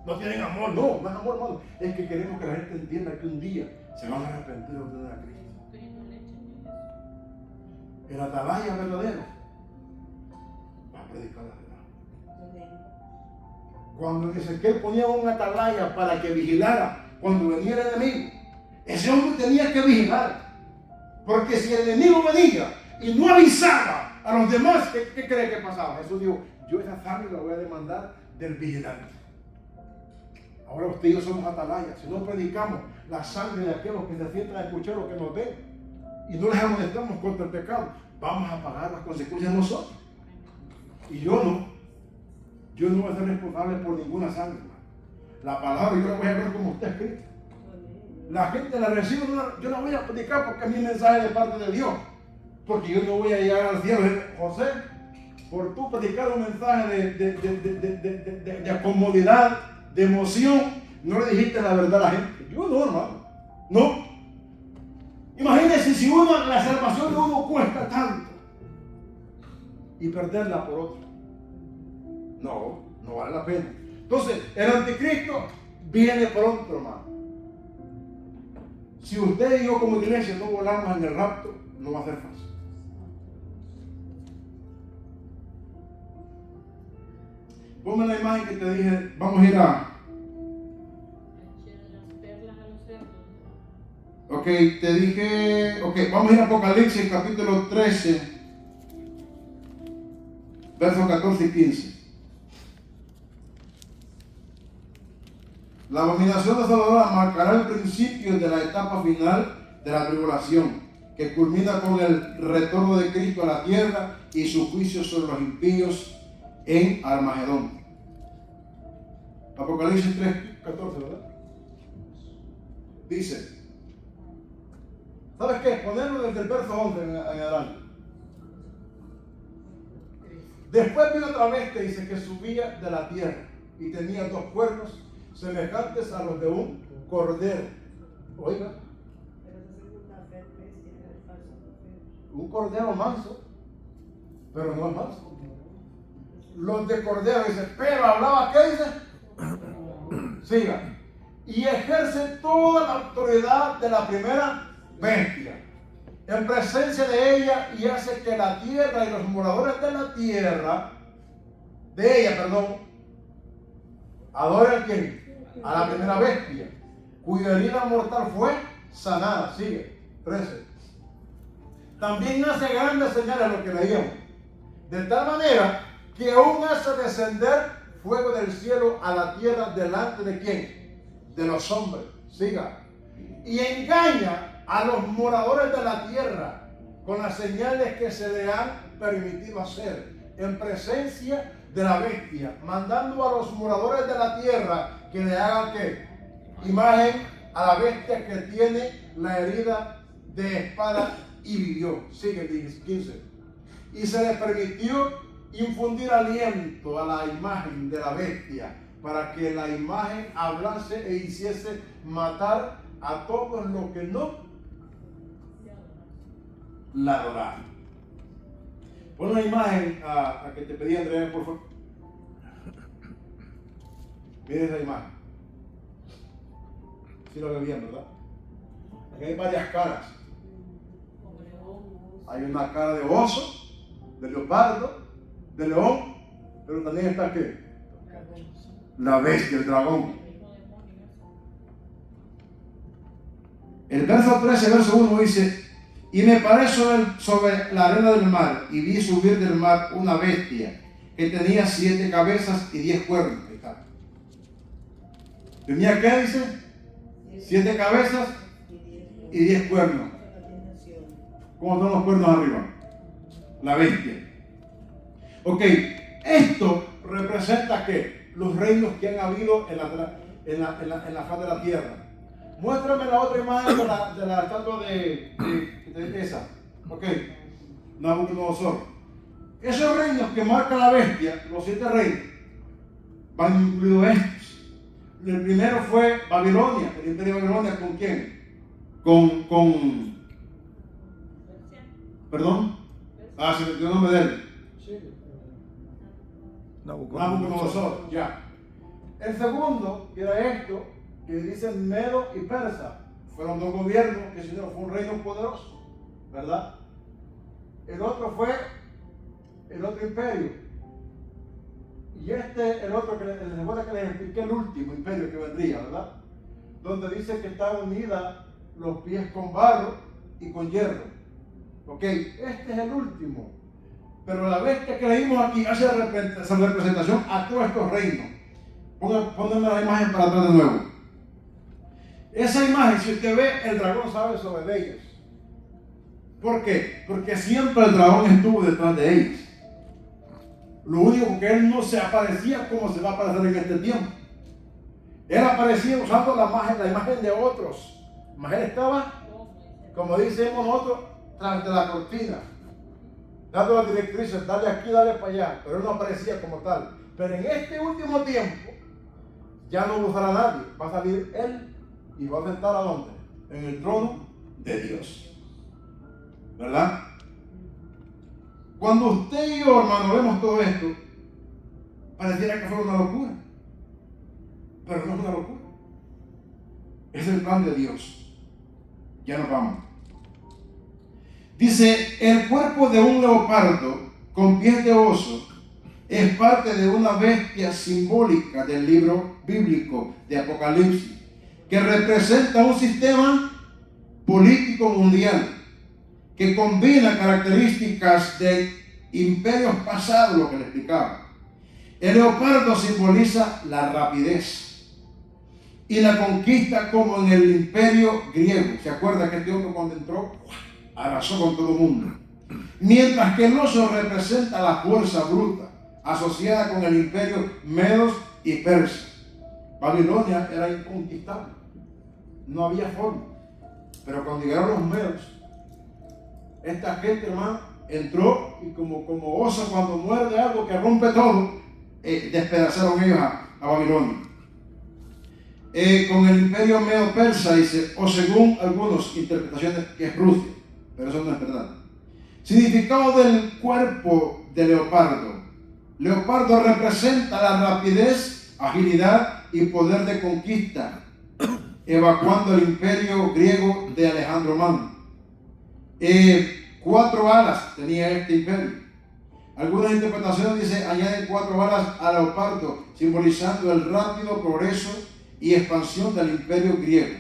No tienen amor. No, no es amor, hermano. Es que queremos que la gente entienda que un día se van a arrepentir de tener a Cristo. El atalaya verdadero va a predicar la verdad. Cuando Ezequiel ponía un atalaya para que vigilara cuando venía el enemigo, ese hombre tenía que vigilar. Porque si el enemigo venía y no avisaba a los demás, ¿qué cree que pasaba? Jesús dijo, yo esa sangre la voy a demandar del vigilante. Ahora usted y yo somos atalayas. Si no predicamos la sangre de aquellos que se sientan a escuchar lo que nos ven y no les amonestamos contra el pecado, vamos a pagar las consecuencias nosotros. Y yo no voy a ser responsable por ninguna sangre. La palabra yo la voy a ver como está escrita. La gente la recibe, yo la voy a predicar porque es mi mensaje de parte de Dios. Porque yo no voy a llegar al cielo y decir, José, por tú predicar un mensaje de comodidad, de emoción, no le dijiste la verdad a la gente. Yo no, hermano. No. Imagínense si la salvación de uno cuesta tanto y perderla por otro. No vale la pena. Entonces, el anticristo viene pronto, hermano. Si usted y yo como iglesia no volamos en el rapto, no va a ser fácil. Ponme la imagen que te dije, vamos a ir a... Ok, te dije... Ok, vamos a ir a Apocalipsis capítulo 13, versos 14 y 15. La abominación desoladora marcará el principio de la etapa final de la tribulación, que culmina con el retorno de Cristo a la tierra y su juicio sobre los impíos en Armagedón. Apocalipsis 3, 14, ¿verdad? Dice, ¿sabes qué? Ponerlo desde el verso 11 en adelante. Después vino otra bestia, dice, que subía de la tierra y tenía 2 cuernos semejantes a los de un cordero. Oiga, un cordero manso, pero no es manso. Los de cordero, dice, pero hablaba, ¿qué dice? Siga. Y ejerce toda la autoridad de la primera bestia en presencia de ella, y hace que la tierra y los moradores de la tierra, de ella, perdón, adoren a quién? A la primera bestia, cuya herida mortal fue sanada. Sigue. 13. También hace grandes señales, lo que leíamos, de tal manera que aún hace descender fuego del cielo a la tierra delante de quién? De los hombres. Siga. Y engaña a los moradores de la tierra con las señales que se le han permitido hacer en presencia de la bestia, mandando a los moradores de la tierra que le hagan ¿qué? Imagen a la bestia que tiene la herida de espada y vivió. Sigue, 15. Y se le permitió infundir aliento a la imagen de la bestia, para que la imagen hablase e hiciese matar a todos los que no la adoraron. Pon una imagen a que te pedí, Andrea, por favor. Miren esa imagen. Sí lo ve bien, ¿verdad? Aquí hay varias caras. Hay una cara de oso, de leopardo, de león, pero también está ¿qué? La bestia, el dragón. El verso 13, verso 1 dice: y me paré sobre la arena del mar, y vi subir del mar una bestia que tenía 7 cabezas y 10 cuernos. Ahí está. ¿Tenía qué, dice? 7 cabezas y 10 cuernos. ¿Cómo son los cuernos arriba? La bestia. Ok, esto representa ¿qué? Los reinos que han habido en la faz de la tierra. Muéstrame la otra imagen de la estatua de esa. Ok, Nabucodonosor. Esos reinos que marca la bestia, los 7 reinos, van incluidos estos. El primero fue Babilonia, el imperio de Babilonia. ¿Con quién? ¿Perdón? Se metió el nombre de él. Nabucodonosor, ya. El segundo, que era esto, que dicen Medo y Persa, fueron 2 gobiernos, que si no fue un reino poderoso, ¿verdad? El otro fue el otro imperio. Y el otro, que les recuerda que les expliqué, el último imperio que vendría, ¿verdad? Donde dice que está unida los pies con barro y con hierro. Ok, este es el último. Pero la bestia que leímos aquí hace representación a todos estos reinos. Pónganme la imagen para atrás de nuevo. Esa imagen, si usted ve, el dragón sabe sobre ellos. ¿Por qué? Porque siempre el dragón estuvo detrás de ellos. Lo único que él no se aparecía como se va a aparecer en este tiempo. Él aparecía usando la imagen de otros. Mas él estaba, como decimos nosotros, tras de la cortina, dando las directrices, dale aquí, dale para allá. Pero él no aparecía como tal. Pero en este último tiempo, ya no usará a nadie. Va a salir él y va a sentar a dónde? En el trono de Dios. ¿Verdad? Cuando usted y yo, hermano, vemos todo esto, pareciera que fue una locura. Pero no es una locura. Es el plan de Dios. Ya nos vamos. Dice, el cuerpo de un leopardo con pies de oso es parte de una bestia simbólica del libro bíblico de Apocalipsis, que representa un sistema político mundial que combina características de imperios pasados, lo que le explicaba. El leopardo simboliza la rapidez y la conquista, como en el imperio griego. ¿Se acuerda que este hombre cuando entró arrasó con todo el mundo? Mientras que el oso representa la fuerza bruta asociada con el imperio medos y persa. Babilonia era inconquistable, no había forma. Pero cuando llegaron los medos, esta gente, hermano, entró y como oso cuando muerde algo que rompe todo, despedazaron ellos a Babilonia. Con el imperio medo-persa, dice, o según algunas interpretaciones, que es Rusia, pero eso no es verdad. Significado del cuerpo de leopardo. Leopardo representa la rapidez, agilidad y poder de conquista, evacuando el imperio griego de Alejandro Magno. 4 alas tenía este imperio. Algunas interpretaciones dicen, añaden 4 alas al leopardo, simbolizando el rápido progreso y expansión del imperio griego.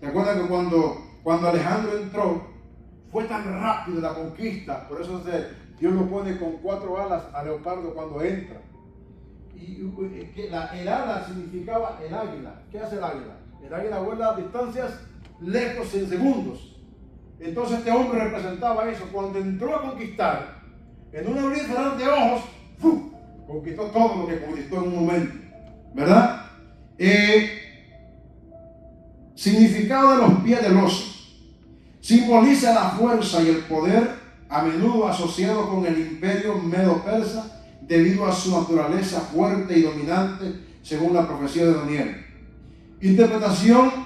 ¿Se acuerdan que cuando Alejandro entró, fue tan rápido la conquista? Por eso Dios lo pone con 4 alas al leopardo cuando entra. Y el ala significaba el águila. ¿Qué hace el águila? El águila vuela a distancias lejos en segundos. Entonces este hombre representaba eso. Cuando entró a conquistar, en un abrir y cerrar de ojos, ¡fum!, conquistó todo lo que conquistó en un momento. ¿Verdad? Significado de los pies del oso. Simboliza la fuerza y el poder, a menudo asociado con el imperio medo-persa, debido a su naturaleza fuerte y dominante, según la profecía de Daniel. Interpretación.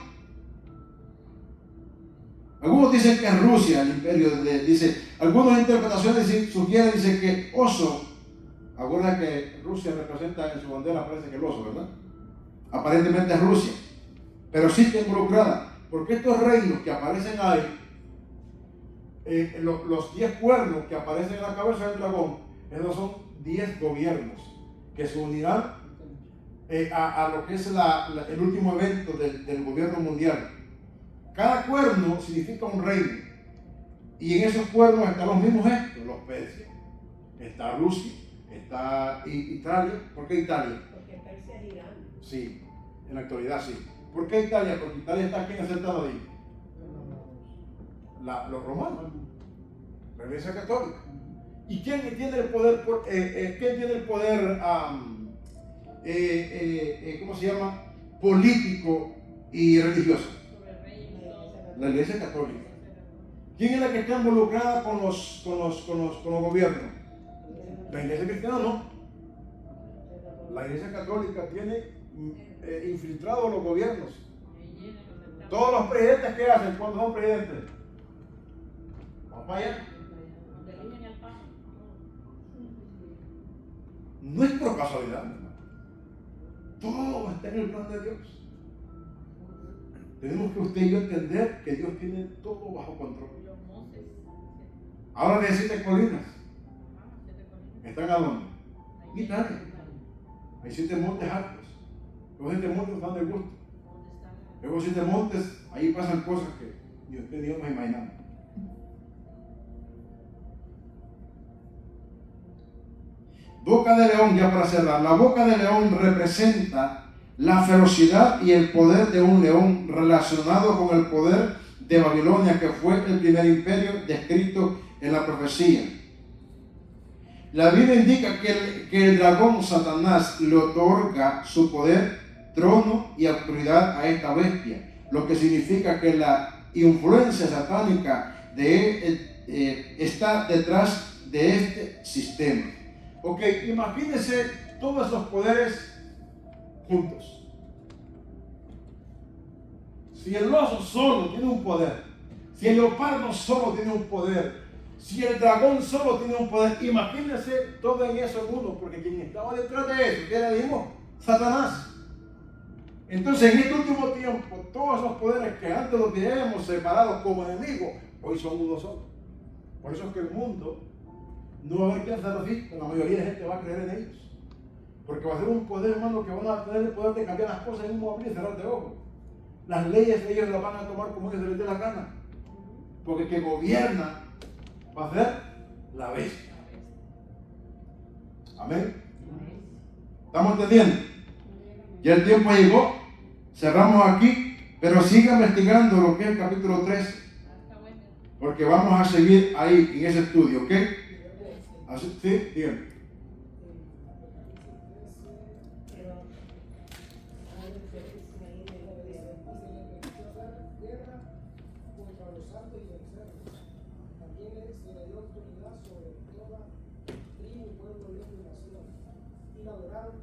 Algunos dicen que es Rusia el imperio, algunas interpretaciones sugieren, dicen que oso. Acuerda que Rusia representa en su bandera, parece que el oso, ¿verdad? Aparentemente es Rusia, pero sí está involucrada, porque estos reinos que aparecen ahí, los 10 cuernos que aparecen en la cabeza del dragón, esos son 10 gobiernos que se unirán a lo que es el último evento del gobierno mundial. Cada cuerno significa un reino, y en esos cuernos están los mismos gestos, los Persia, está Rusia, está Italia. ¿Por qué Italia? Porque Persia es Irán. Sí, en la actualidad sí. ¿Por qué Italia? Porque Italia está aquí sentado ahí. Los romanos, la Iglesia Católica. ¿Y quién tiene el poder? ¿Quién tiene el poder? ¿Cómo se llama? Político y religioso. La Iglesia Católica. ¿Quién es la que está involucrada con los gobiernos? La Iglesia Cristiana no. La Iglesia Católica tiene infiltrado los gobiernos. Todos los presidentes, ¿qué hacen cuando son presidentes? Vamos para allá. No es por casualidad, hermano. Todo está en el plan de Dios. Tenemos que usted y yo entender que Dios tiene todo bajo control. Ahora de 7 colinas. ¿Están a dónde? En Italia. Hay 7 montes altos. Los 7 montes están de gusto. Luego 7 montes, ahí pasan cosas que ni usted ni yo nos imaginamos. Boca de león, ya para cerrar. La boca de león representa la ferocidad y el poder de un león relacionado con el poder de Babilonia, que fue el primer imperio descrito en la profecía. La Biblia indica que el dragón Satanás le otorga su poder, trono y autoridad a esta bestia, lo que significa que la influencia satánica está detrás de este sistema. Ok, imagínense todos esos poderes juntos. Si el oso solo tiene un poder, si el leopardo solo tiene un poder, si el dragón solo tiene un poder, imagínense todo en eso en uno, porque quien estaba detrás de eso, ¿qué le dijimos? Satanás. Entonces, en este último tiempo, todos esos poderes que antes los teníamos separados como enemigos, hoy son uno solo. Por eso es que el mundo no va a haber que hacerlo así, la mayoría de gente va a creer en ellos. Porque va a ser un poder, hermano, que van a tener el poder de cambiar las cosas en un abrir y cerrar de ojos. Las leyes ellos las van a tomar como ellos se les dé la gana. Porque el que gobierna va a ser la bestia. Amén. ¿Estamos entendiendo? Ya el tiempo llegó. Cerramos aquí, pero siga investigando lo que es el capítulo 3. Porque vamos a seguir ahí en ese estudio, ¿ok? Así, sí, díganme.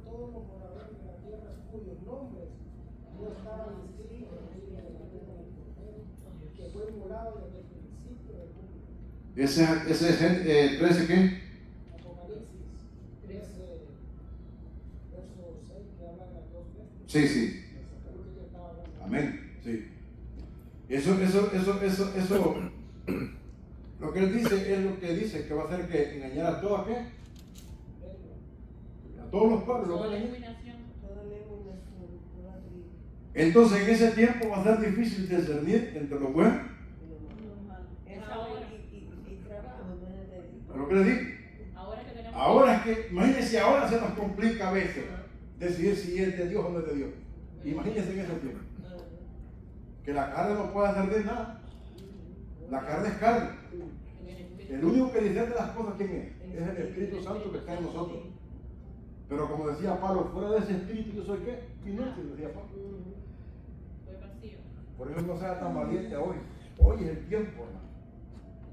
Todos los moradores de la tierra cuyos nombres no estaban inscritos en el libro de la vida del Cordero, que fue inmolado desde el principio del mundo. Ese es 13, ¿qué? Apocalipsis 13, verso 6, que habla de las dos bestias. Sí, sí. Amén. Sí. Eso, lo que él dice es lo que dice que va a hacer que engañar a todos, ¿qué? A todos los pueblos. Toda la iluminación. Entonces en ese tiempo va a ser difícil discernir entre lo bueno Es ahora. y lo que le digo. Ahora que tenemos. Ahora es que, imagínense, ahora se nos complica a veces decidir si es de Dios o no es de Dios. Imagínense en ese tiempo. Que la carne no puede hacer de nada. La carne es carne. El único que discierne las cosas, ¿quién es? Es el Espíritu Santo que está en nosotros. Pero como decía Pablo, fuera de ese Espíritu, ¿yo soy qué? Inútil, decía Pablo. Fue vacío. Por eso no sea tan valiente hoy. Hoy es el tiempo, hermano,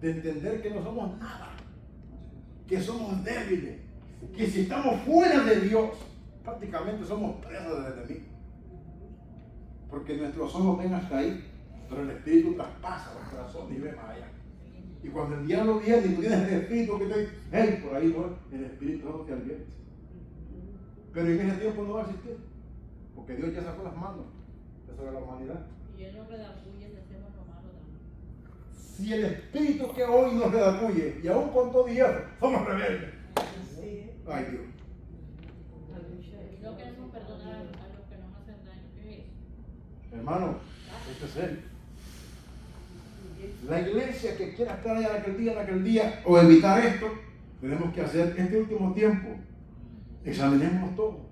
de entender que no somos nada, que somos débiles, que si estamos fuera de Dios, prácticamente somos presas del enemigo. Porque nuestros ojos ven hasta ahí, pero el Espíritu traspasa los corazones y ve más allá. Y cuando el diablo viene y tú tienes el Espíritu que te dice, hey, por ahí no, el Espíritu no te advierte. Pero en ese tiempo no va a existir, porque Dios ya sacó las manos de sobre la humanidad. Y él nos redarguye de hacemos lo malo también. Si el espíritu que hoy nos redarguye, y aún con todo hierro, somos rebeldes. Ay Dios. Y no queremos perdonar a los que nos hacen daño. ¿Qué es eso? Hermano, esto es serio. La iglesia que quiera estar allá en aquel día, o evitar esto, tenemos que hacer este último tiempo. Examinemos todo.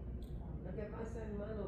Lo que pasa, hermano,